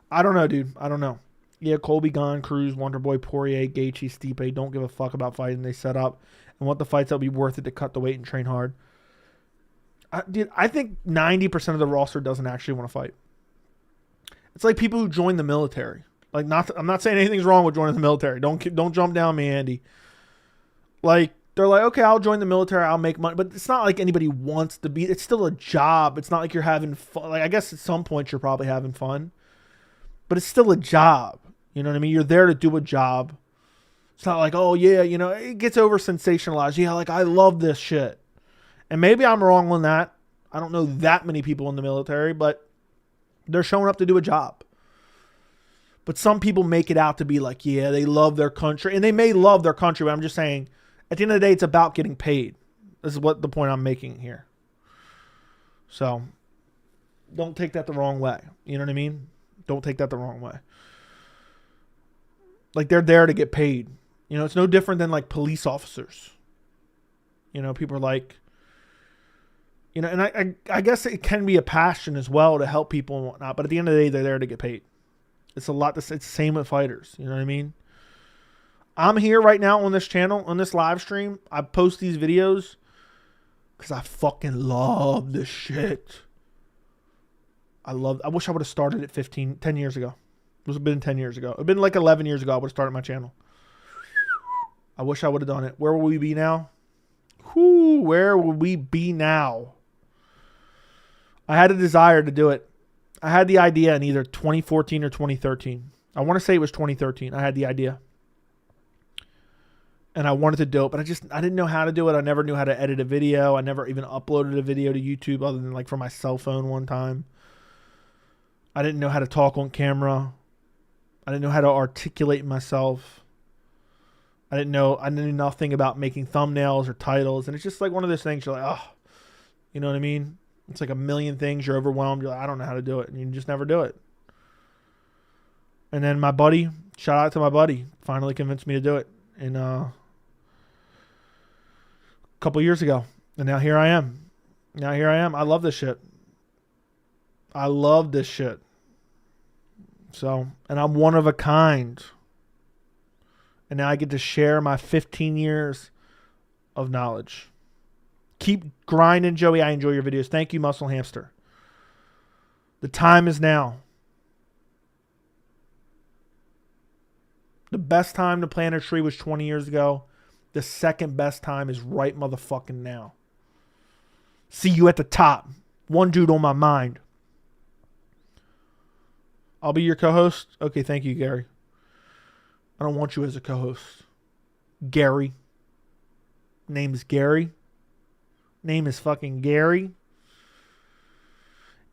I don't know, dude. I don't know. Yeah, Colby, Gon, Cruz, Wonderboy, Poirier, Gaethje, Stipe don't give a fuck about fighting they set up and want the fights that'll be worth it to cut the weight and train hard. Dude, I think 90% of the roster doesn't actually want to fight. It's like people who join the military. Like, I'm not saying anything's wrong with joining the military. Don't jump down me, Andy. Like, they're like, okay, I'll join the military. I'll make money. But it's not like anybody wants to be. It's still a job. It's not like you're having fun. Like, I guess at some point you're probably having fun. But it's still a job. You know what I mean? You're there to do a job. It's not like, oh, yeah, you know, it gets over sensationalized. Yeah, like, I love this shit. And maybe I'm wrong on that. I don't know that many people in the military, but they're showing up to do a job. But some people make it out to be like, yeah, they love their country. And they may love their country, but I'm just saying, at the end of the day, it's about getting paid. This is what the point I'm making here. So, don't take that the wrong way. You know what I mean? Don't take that the wrong way. Like, they're there to get paid. You know, it's no different than, like, police officers. You know, people are like, you know, and I guess it can be a passion as well to help people and whatnot. But at the end of the day, they're there to get paid. It's it's the same with fighters. You know what I mean? I'm here right now on this channel, on this live stream. I post these videos because I fucking love this shit. I wish I would have started at 10 years ago. It would have been 10 years ago. It would have been like 11 years ago. I would have started my channel. I wish I would have done it. Where will we be now? Where will we be now? I had a desire to do it. I had the idea in either 2014 or 2013. I want to say it was 2013. I had the idea. And I wanted to do it, but I didn't know how to do it. I never knew how to edit a video. I never even uploaded a video to YouTube other than like from my cell phone one time. I didn't know how to talk on camera. I didn't know how to articulate myself. I knew nothing about making thumbnails or titles. And it's just like one of those things you're like, oh, you know what I mean? It's like a million things. You're overwhelmed. You're like, I don't know how to do it. And you just never do it. And then my buddy, shout out to my buddy, finally convinced me to do it. And a couple years ago. And now here I am. I love this shit. So, and I'm one of a kind. And now I get to share my 15 years of knowledge. Keep grinding, Joey. I enjoy your videos. Thank you, Muscle Hamster. The time is now. The best time to plant a tree was 20 years ago. The second best time is right motherfucking now. See you at the top. One dude on my mind. I'll be your co-host. Okay, thank you, Gary. I don't want you as a co-host. Gary. Name is Gary. Name is fucking Gary.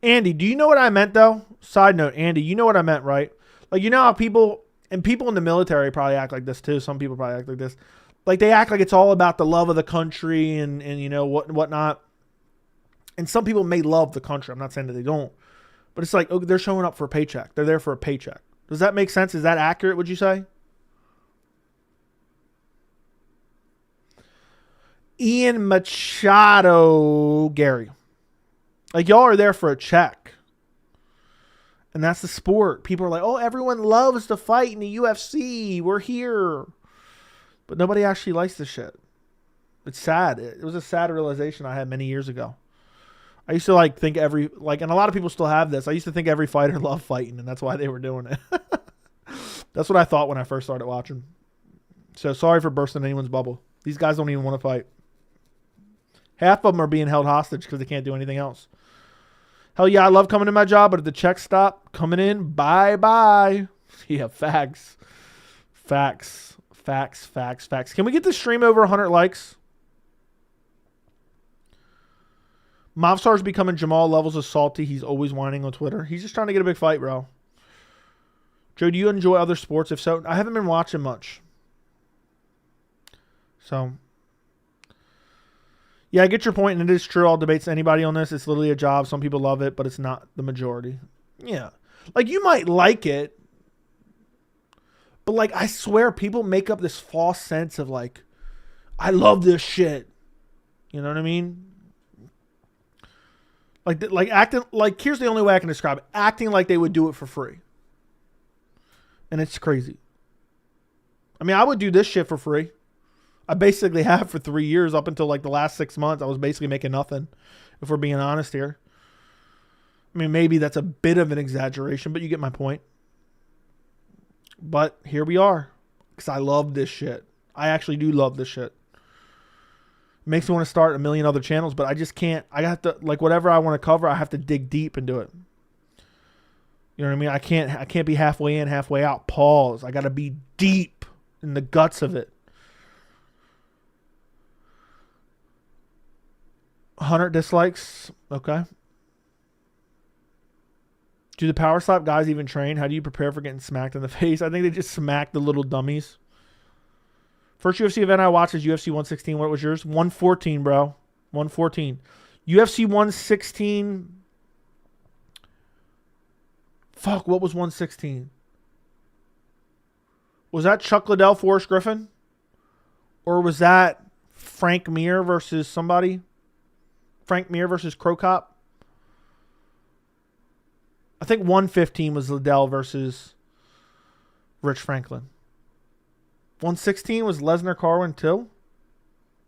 Andy, do you know what I meant though? Side note, Andy, you know what I meant, right? Like, you know how people in the military probably act like this too. Some people probably act like this. Like, they act like it's all about the love of the country and you know, whatnot. And some people may love the country. I'm not saying that they don't. But it's like, okay, they're showing up for a paycheck. They're there for a paycheck. Does that make sense? Is that accurate, would you say? Ian Machado, Gary. Like, y'all are there for a check. And that's the sport. People are like, oh, everyone loves to fight in the UFC. We're here. But nobody actually likes this shit. It's sad. It was a sad realization I had many years ago. I used to think and a lot of people still have this. I used to think every fighter loved fighting, and that's why they were doing it. That's what I thought when I first started watching. So sorry for bursting anyone's bubble. These guys don't even want to fight. Half of them are being held hostage because they can't do anything else. Hell yeah, I love coming to my job, but if the checks stop coming in, bye-bye. Yeah, facts. Facts. Can we get this stream over 100 likes? Mobstar's becoming Jamal levels of salty. He's always whining on Twitter. He's just trying to get a big fight, bro. Joe, do you enjoy other sports? If so, I haven't been watching much. So, yeah, I get your point, and it is true. I'll debate anybody on this. It's literally a job. Some people love it, but it's not the majority. Yeah. Like, you might like it, but, like, I swear people make up this false sense of, like, I love this shit. You know what I mean? Like acting, like, here's the only way I can describe it. Acting like they would do it for free. And it's crazy. I mean, I would do this shit for free. I basically have for 3 years up until like the last 6 months. I was basically making nothing, if we're being honest here. I mean, maybe that's a bit of an exaggeration, but you get my point. But here we are. Because I love this shit. I actually do love this shit. It makes me want to start a million other channels, but I just can't. I have to, like, whatever I want to cover, I have to dig deep and do it. You know what I mean? I can't be halfway in, halfway out. Pause. I got to be deep in the guts of it. 100 dislikes. Okay. Do the power slap guys even train? How do you prepare for getting smacked in the face? I think they just smack the little dummies. First UFC event I watched is UFC 116. What was yours? 114, bro. 114. UFC 116. Fuck, what was 116? Was that Chuck Liddell, Forrest Griffin? Or was that Frank Mir versus somebody? Frank Mir versus Crow Cop? I think 115 was Liddell versus Rich Franklin. 116 was Lesnar Carwin 2.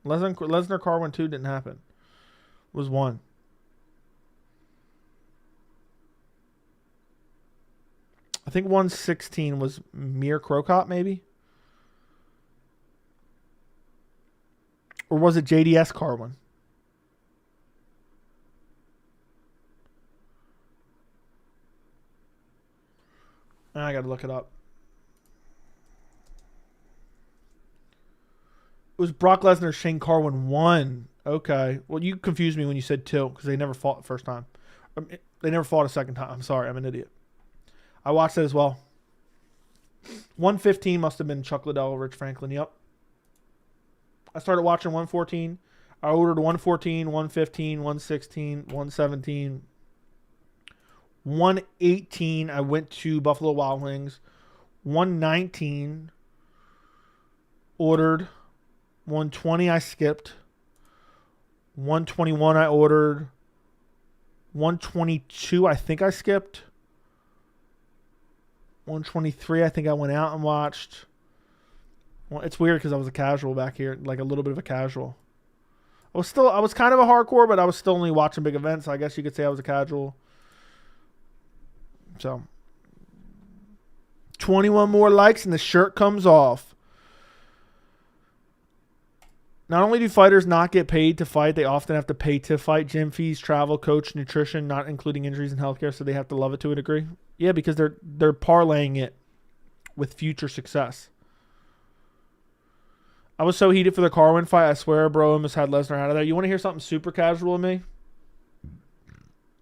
Lesnar Carwin 2 didn't happen. It was 1. I think 116 was Mir Krokop, maybe? Or was it JDS Carwin? I got to look it up. It was Brock Lesnar, Shane Carwin 1. Okay. Well, you confused me when you said 2 because they never fought the first time. They never fought a second time. I'm sorry. I'm an idiot. I watched it as well. 115 must have been Chuck Liddell, Rich Franklin. Yep. I started watching 114. I ordered 114, 115, 116, 117. 118, I went to Buffalo Wild Wings. 119, ordered. 120, I skipped. 121, I ordered. 122, I think I skipped. 123, I think I went out and watched. Well, it's weird because I was a casual back here, like a little bit of a casual. I was kind of a hardcore, but I was still only watching big events. So I guess you could say I was a casual. So, 21 more likes and the shirt comes off. Not only do fighters not get paid to fight, they often have to pay to fight. Gym fees, travel, coach, nutrition, not including injuries and healthcare, so they have to love it to a degree. Yeah, because they're parlaying it with future success. I was so heated for the Carwin fight. I swear, bro, almost had Lesnar out of there. You want to hear something super casual with me?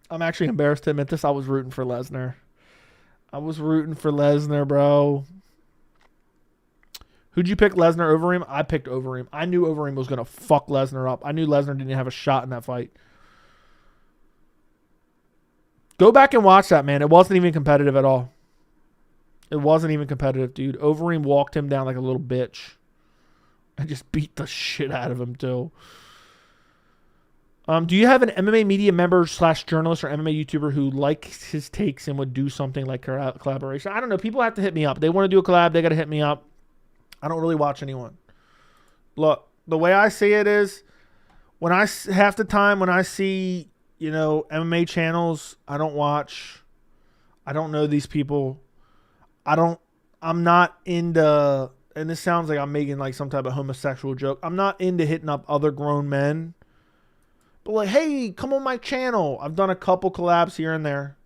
I'm actually embarrassed to admit this. I was rooting for Lesnar. Bro. Who'd you pick, Lesnar over him? I picked over him. I knew Overeem was going to fuck Lesnar up. I knew Lesnar didn't have a shot in that fight. Go back and watch that, man. It wasn't even competitive at all. It wasn't even competitive, dude. Overeem walked him down like a little bitch. And just beat the shit out of him, too. Do you have an MMA media member / journalist or MMA YouTuber who likes his takes and would do something like collaboration? I don't know. People have to hit me up. They want to do a collab. They got to hit me up. I don't really watch anyone. Look, the way I see it is half the time when I see, MMA channels, I don't watch. I don't know these people. I'm not into, and this sounds like I'm making like some type of homosexual joke. I'm not into hitting up other grown men. But like, hey, come on my channel. I've done a couple collabs here and there.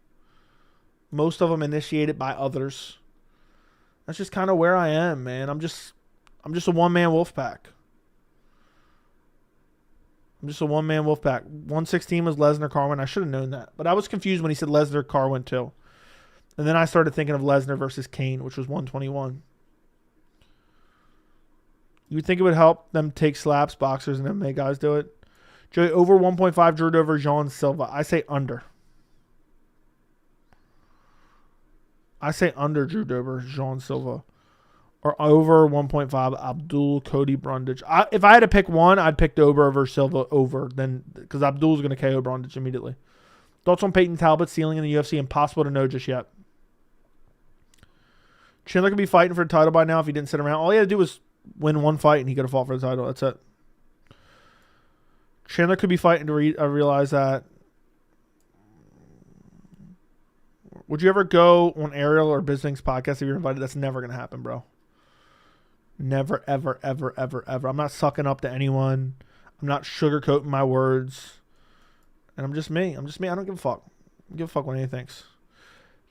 Most of them initiated by others. That's just kind of where I am, man. I'm just a one-man wolf pack. 116 was Lesnar Carwin. I should have known that. But I was confused when he said Lesnar Carwin too. And then I started thinking of Lesnar versus Kane, which was 121. You would think it would help them take slaps, boxers, and MMA guys do it. Joey, over 1.5 Drew Dover, Jean Silva. I say under. Drew Dover, Jean Silva. Or over 1.5 Abdul, Cody Brundage. If I had to pick one, I'd pick Dover over Silva over. Because Abdul's going to KO Brundage immediately. Thoughts on Peyton Talbot's ceiling in the UFC? Impossible to know just yet. Chandler could be fighting for the title by now if he didn't sit around. All he had to do was win one fight and he could have fought for the title. That's it. Chandler could be fighting to realize that. Would you ever go on Ariel or Bisling's podcast if you're invited? That's never going to happen, bro. Never, ever, ever, ever, ever. I'm not sucking up to anyone. I'm not sugarcoating my words. And I'm just me. I don't give a fuck. I don't give a fuck what anyone thinks.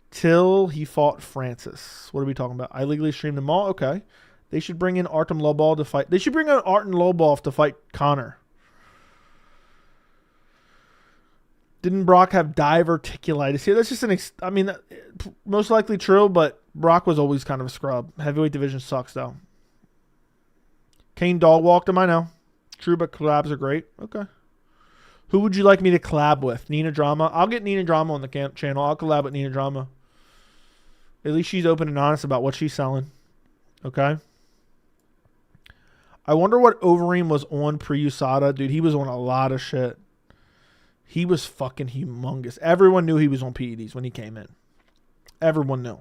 Till he fought Francis. What are we talking about? I legally streamed them all? Okay. They should bring in Artem Lobov to fight. They should bring in Artem Lobov to fight Connor. Didn't Brock have diverticulitis here? That's just most likely true, but Brock was always kind of a scrub. Heavyweight division sucks, though. Kane dog walked him, I know. True, but collabs are great. Okay. Who would you like me to collab with? Nina Drama? I'll get Nina Drama on the channel. I'll collab with Nina Drama. At least she's open and honest about what she's selling. Okay? I wonder what Overeem was on pre-USADA. Dude, he was on a lot of shit. He was fucking humongous. Everyone knew he was on PEDs when he came in. Everyone knew.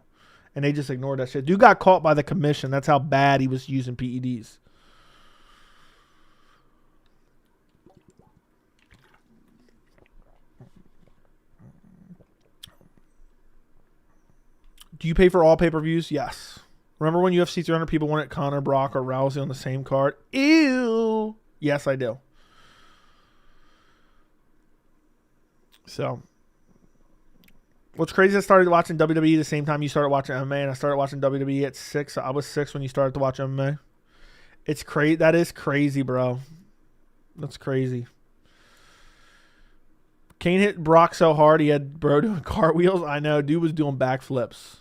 And they just ignored that shit. Dude got caught by the commission. That's how bad he was using PEDs. Do you pay for all pay-per-views? Yes. Remember when UFC 300 people wanted Conor, Brock, or Rousey on the same card? Ew. Yes, I do. So, what's crazy, I started watching WWE the same time you started watching MMA, and I started watching WWE at 6. I was 6 when you started to watch MMA. It's crazy. That is crazy, bro. That's crazy. Kane hit Brock so hard he had bro doing cartwheels. I know. Dude was doing backflips.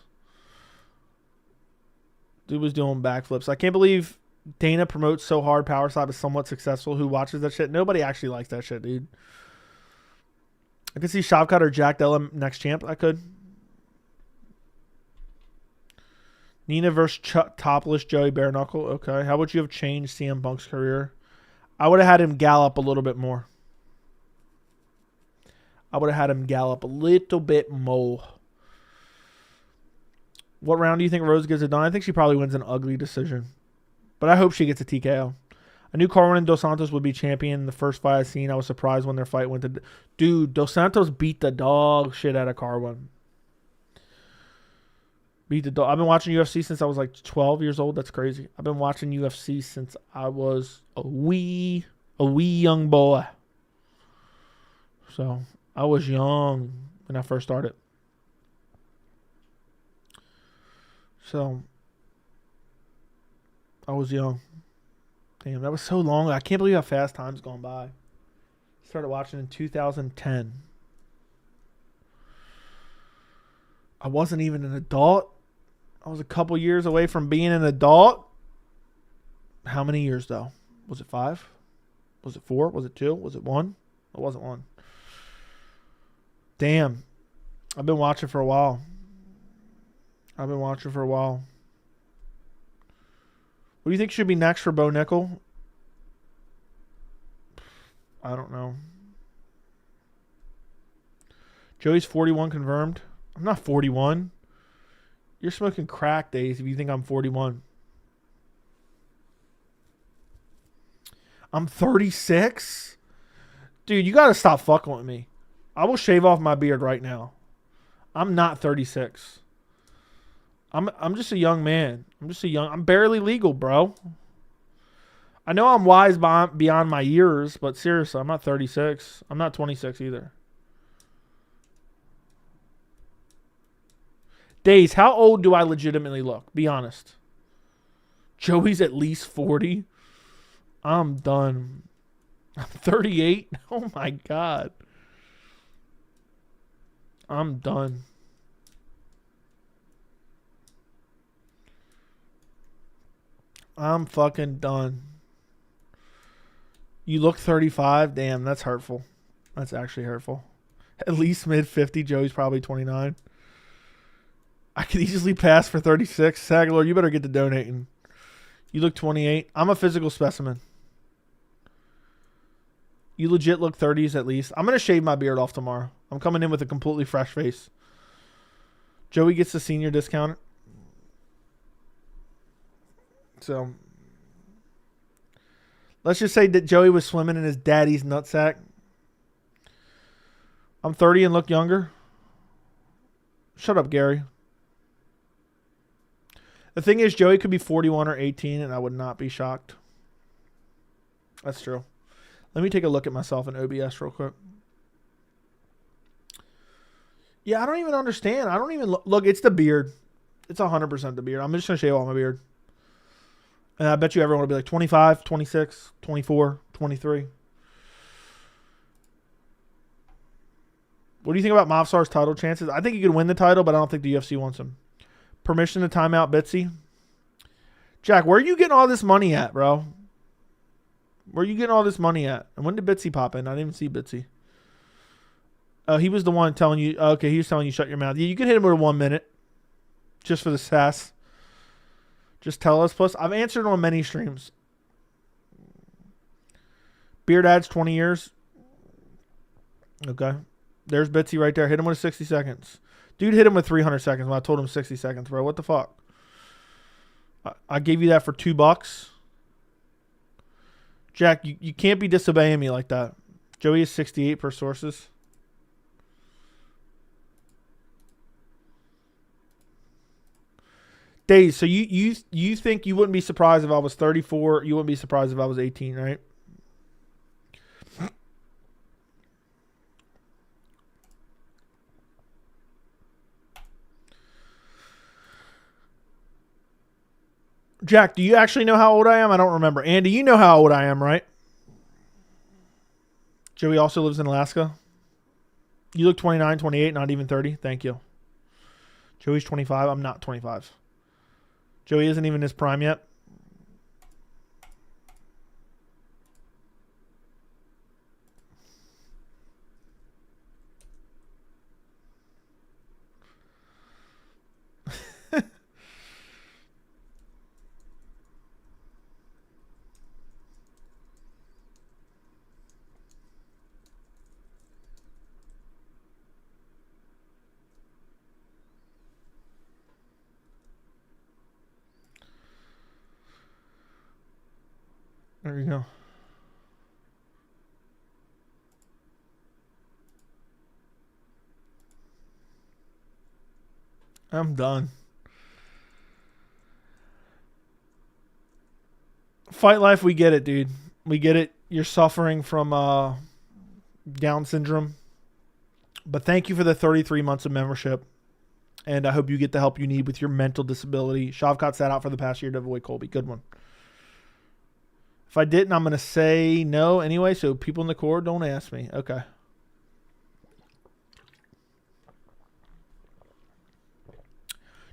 I can't believe Dana promotes so hard. Power Slap is somewhat successful. Who watches that shit? Nobody actually likes that shit, dude. I could see Shavkat or Jack Della next champ. I could. Nina versus topless Joey Bare Knuckle. Okay. How would you have changed CM Punk's career? I would have had him gallop a little bit more. What round do you think Rose gets it done? I think she probably wins an ugly decision. But I hope she gets a TKO. I knew Carwin and Dos Santos would be champion in the first fight I seen. I was surprised when their fight went to... Dude, Dos Santos beat the dog shit out of Carwin. I've been watching UFC since I was like 12 years old. That's crazy. I've been watching UFC since I was a wee young boy. So, I was young when I first started. So, I was young. Damn, that was so long. I can't believe how fast time's gone by. Started watching in 2010. I wasn't even an adult. I was a couple years away from being an adult. How many years, though? Was it 5? Was it 4? Was it 2? Was it 1? It wasn't 1. Damn. I've been watching for a while. What do you think should be next for Bo Nickel? I don't know. Joey's 41 confirmed. I'm not 41. You're smoking crack, Days, if you think I'm 41. I'm 36? Dude, you got to stop fucking with me. I will shave off my beard right now. I'm not 36. I'm just a young man. I'm barely legal, bro. I know I'm wise beyond my years, but seriously, I'm not 36. I'm not 26 either. Days, how old do I legitimately look? Be honest. Joey's at least 40. I'm done. I'm 38. Oh my God. I'm done. I'm fucking done. You look 35? Damn, that's hurtful. That's actually hurtful. At least mid-50. Joey's probably 29. I could easily pass for 36. Sagalor, you better get to donating. You look 28. I'm a physical specimen. You legit look 30s at least. I'm going to shave my beard off tomorrow. I'm coming in with a completely fresh face. Joey gets the senior discount. So, let's just say that Joey was swimming in his daddy's nutsack. I'm 30 and look younger. Shut up, Gary. The thing is, Joey could be 41 or 18, and I would not be shocked. That's true. Let me take a look at myself in OBS real quick. Yeah, I don't even understand. I don't even look. It's the beard. It's 100% the beard. I'm just going to shave all my beard. And I bet you everyone will be like 25, 26, 24, 23. What do you think about Mavsar's title chances? I think he could win the title, but I don't think the UFC wants him. Permission to time out Bitsy. Jack, where are you getting all this money at, bro? Where are you getting all this money at? And when did Bitsy pop in? I didn't even see Bitsy. Oh, he was the one telling you. Okay, he was telling you shut your mouth. Yeah, you can hit him with 1 minute. Just for the sass. Just tell us. Plus, I've answered on many streams. Beard adds 20 years. Okay. There's Bitsy right there. Hit him with 60 seconds. Dude hit him with 300 seconds when I told him 60 seconds, bro. What the fuck? I gave you that for $2. Jack, you can't be disobeying me like that. Joey is 68 per sources. Days. So you think you wouldn't be surprised if I was 34? You wouldn't be surprised if I was 18, right? Jack, do you actually know how old I am? I don't remember. Andy, you know how old I am, right? Joey also lives in Alaska. You look 29, 28, not even 30. Thank you. Joey's 25. I'm not 25. Joey isn't even in his prime yet. There you go. I'm done. Fight Life, we get it, dude. We get it. You're suffering from Down syndrome. But thank you for the 33 months of membership. And I hope you get the help you need with your mental disability. Shavkat sat out for the past year to avoid Colby. Good one. If I didn't, I'm going to say no anyway, so people in the core don't ask me. Okay.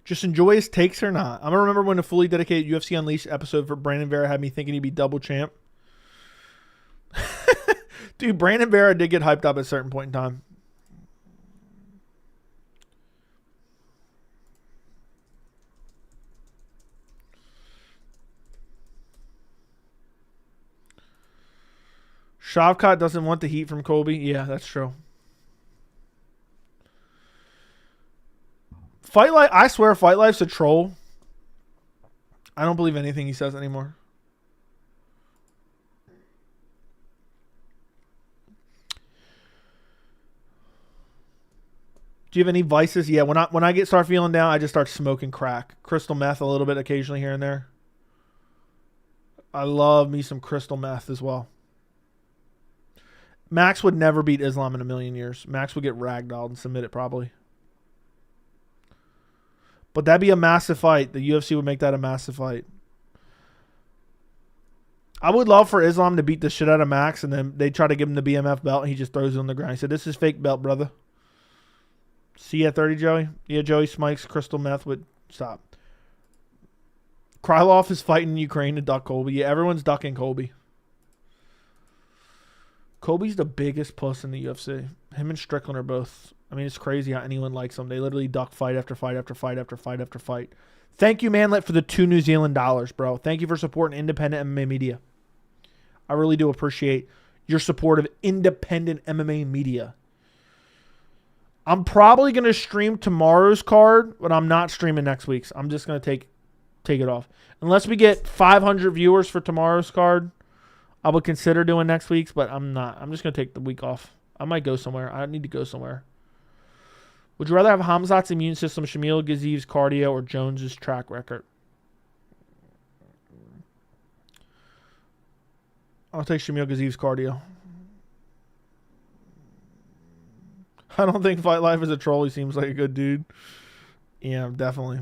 Just enjoy his takes or not. I'm going to remember when a fully dedicated UFC Unleashed episode for Brandon Vera had me thinking he'd be double champ. Dude, Brandon Vera did get hyped up at a certain point in time. Shavkat doesn't want the heat from Colby. Yeah, that's true. Fight Life, I swear Fight Life's a troll. I don't believe anything he says anymore. Do you have any vices? Yeah, when I start feeling down, I just start smoking crack. Crystal meth a little bit occasionally here and there. I love me some crystal meth as well. Max would never beat Islam in a million years. Max would get ragdolled and submit it probably. But that'd be a massive fight. The UFC would make that a massive fight. I would love for Islam to beat the shit out of Max, and then they try to give him the BMF belt, and he just throws it on the ground. He said, "This is fake belt, brother." See you at 30, Joey? Yeah, Joey Smikes, crystal meth would stop. Krylov is fighting Ukraine to duck Colby. Yeah, everyone's ducking Colby. Colby's the biggest puss in the UFC. Him and Strickland are both. I mean, it's crazy how anyone likes them. They literally duck fight after fight after fight after fight after fight. Thank you, Manlet, for the $2 New Zealand, bro. Thank you for supporting independent MMA media. I really do appreciate your support of independent MMA media. I'm probably going to stream tomorrow's card, but I'm not streaming next week's. I'm just going to take it off. Unless we get 500 viewers for tomorrow's card, I would consider doing next week's, but I'm not. I'm just going to take the week off. I might go somewhere. I need to go somewhere. Would you rather have Hamzat's immune system, Shamil Gaziv's cardio, or Jones's track record? I'll take Shamil Gaziv's cardio. I don't think Fight Life is a troll. He seems like a good dude. Yeah, definitely.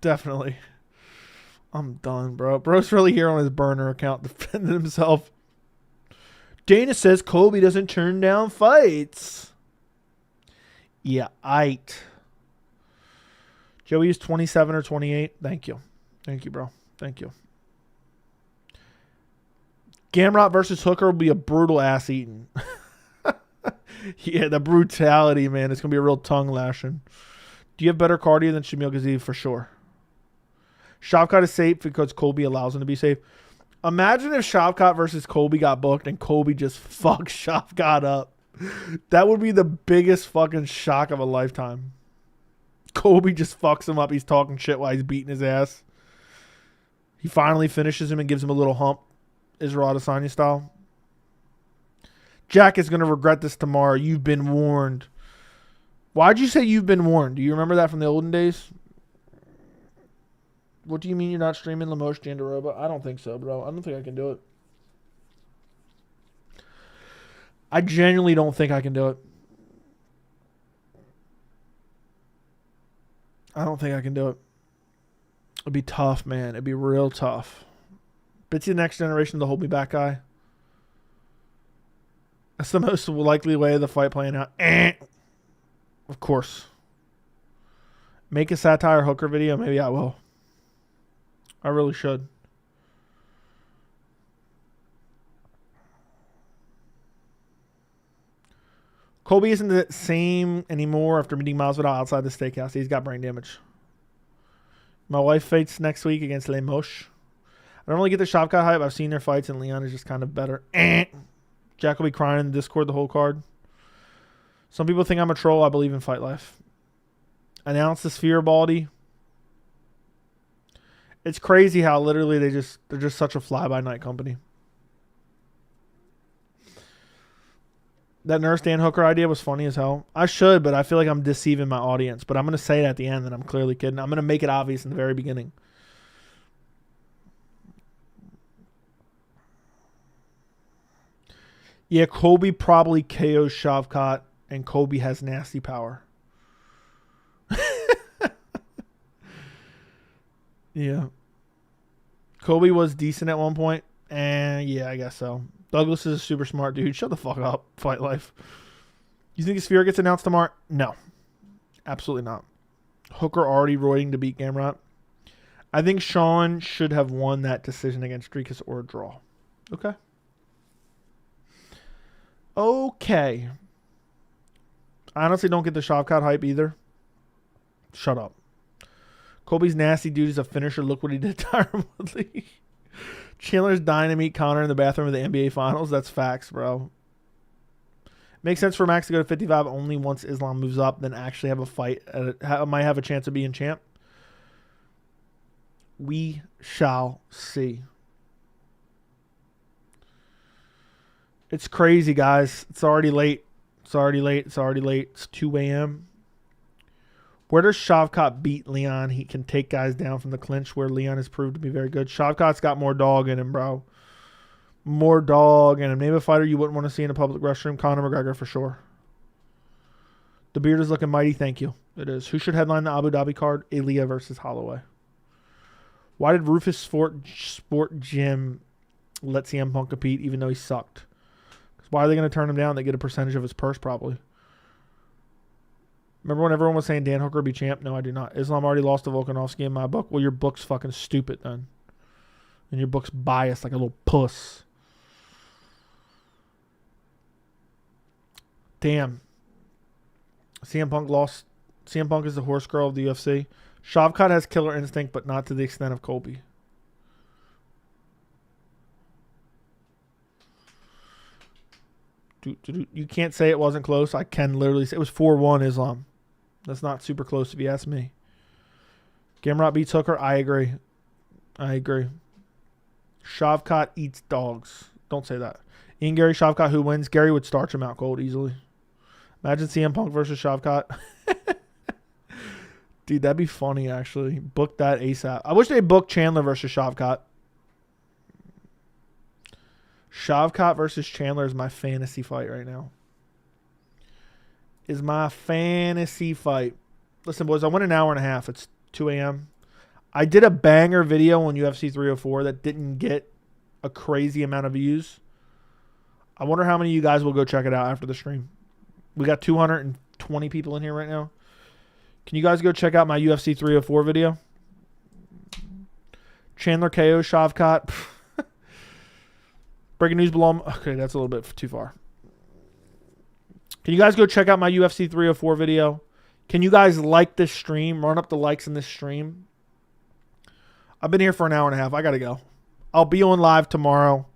Definitely. I'm done, bro. Bro's really here on his burner account defending himself. Dana says Colby doesn't turn down fights. Yeah, Joey is 27 or 28. Thank you. Thank you, bro. Thank you. Gamrot versus Hooker will be a brutal ass eating. Yeah, the brutality, man. It's going to be a real tongue lashing. Do you have better cardio than Shamil Gaziv? For sure. Shavkat is safe because Colby allows him to be safe. Imagine if Shavkat versus Colby got booked and Colby just fucked Shavkat up. That would be the biggest fucking shock of a lifetime. Colby just fucks him up. He's talking shit while he's beating his ass. He finally finishes him and gives him a little hump. Israel Adesanya style. Jack is going to regret this tomorrow. You've been warned. Why'd you say you've been warned? Do you remember that from the olden days? What do you mean you're not streaming Lemos Jandaroba? I don't think so, bro. I don't think I can do it. I genuinely don't think I can do it. I don't think I can do it. It'd be tough, man. It'd be real tough. Bitsy the next generation, the hold me back guy. That's the most likely way of the fight playing out. Of course. Make a satire Hooker video? Maybe I will. I really should. Colby isn't the same anymore after meeting Masvidal outside the steakhouse. He's got brain damage. My wife fights next week against Lemos. I don't really get the Shavkat hype. I've seen their fights, and Leon is just kind of better. Jack will be crying in the Discord the whole card. Some people think I'm a troll. I believe in fight life. Announce the Sphere Baldy. It's crazy how literally they're just such a fly-by-night company. That Nurse Dan Hooker idea was funny as hell. I should, but I feel like I'm deceiving my audience. But I'm going to say it at the end that I'm clearly kidding. I'm going to make it obvious in the very beginning. Yeah, Colby probably KOs Shavkat, and Colby has nasty power. Yeah. Colby was decent at one point, and yeah, I guess so. Douglas is a super smart dude. Shut the fuck up, Fight Life. You think the Sphere gets announced tomorrow? No. Absolutely not. Hooker already roiding to beat Gamrot. I think Sean should have won that decision against Dricus or a draw. Okay. Okay. I honestly don't get the Shavkat hype either. Shut up. Colby's nasty dude is a finisher. Look what he did to Tyron Woodley. Chandler's dying to meet Connor in the bathroom of the NBA Finals. That's facts, bro. Makes sense for Max to go to 55 only once Islam moves up, then actually have a fight. Might have a chance of being champ. We shall see. It's crazy, guys. It's already late. It's already late. It's already late. It's 2 a.m. Where does Shavkat beat Leon? He can take guys down from the clinch where Leon has proved to be very good. Shavkat's got more dog in him, bro. More dog in him. Name a fighter you wouldn't want to see in a public restroom. Conor McGregor for sure. The beard is looking mighty. Thank you. It is. Who should headline the Abu Dhabi card? Elia versus Holloway. Why did Rufus Sport Gym let CM Punk compete even though he sucked? Why are they going to turn him down? They get a percentage of his purse probably. Remember when everyone was saying Dan Hooker be champ? No, I do not. Islam already lost to Volkanovski in my book. Well, your book's fucking stupid then. And your book's biased like a little puss. Damn. CM Punk lost. CM Punk is the horse girl of the UFC. Shavkat has killer instinct, but not to the extent of Colby. You can't say it wasn't close. I can literally say it was 4-1 Islam. That's not super close if you ask me. Gamrot beats Hooker. I agree. I agree. Shavkat eats dogs. Don't say that. Ian Gary, Shavkat, who wins? Gary would starch him out cold easily. Imagine CM Punk versus Shavkat. Dude, that'd be funny, actually. Book that ASAP. I wish they booked Chandler versus Shavkat. Shavkat versus Chandler is my fantasy fight right now. Is my fantasy fight. Listen, boys, I went an hour and a half. It's 2 a.m. I did a banger video on UFC 304 that didn't get a crazy amount of views. I wonder how many of you guys will go check it out after the stream. We got 220 people in here right now. Can you guys go check out my UFC 304 video? Chandler KO Shavkat. Breaking news below. Okay, that's a little bit too far. Can you guys go check out my UFC 304 video? Can you guys like this stream? Run up the likes in this stream. I've been here for an hour and a half. I got to go. I'll be on live tomorrow.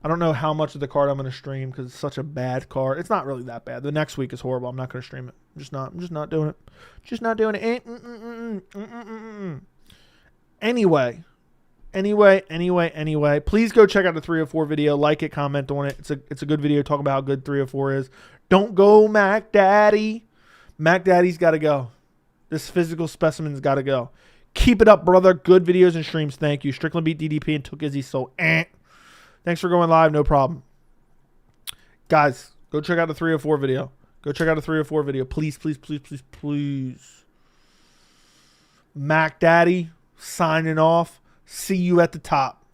I don't know how much of the card I'm going to stream because it's such a bad card. It's not really that bad. The next week is horrible. I'm not going to stream it. I'm just not doing it. Just not doing it. Anyway, please go check out the 304 video. Like it, comment on it. It's a good video talking about how good 304 is. Don't go Mac Daddy. Mac Daddy's got to go. This physical specimen's got to go. Keep it up, brother. Good videos and streams. Thank you. Strickland beat DDP and took Izzy. So, thanks for going live. No problem. Guys, go check out the 304 video. Go check out the 304 video. Please, please, please, please, please. Mac Daddy signing off. See you at the top.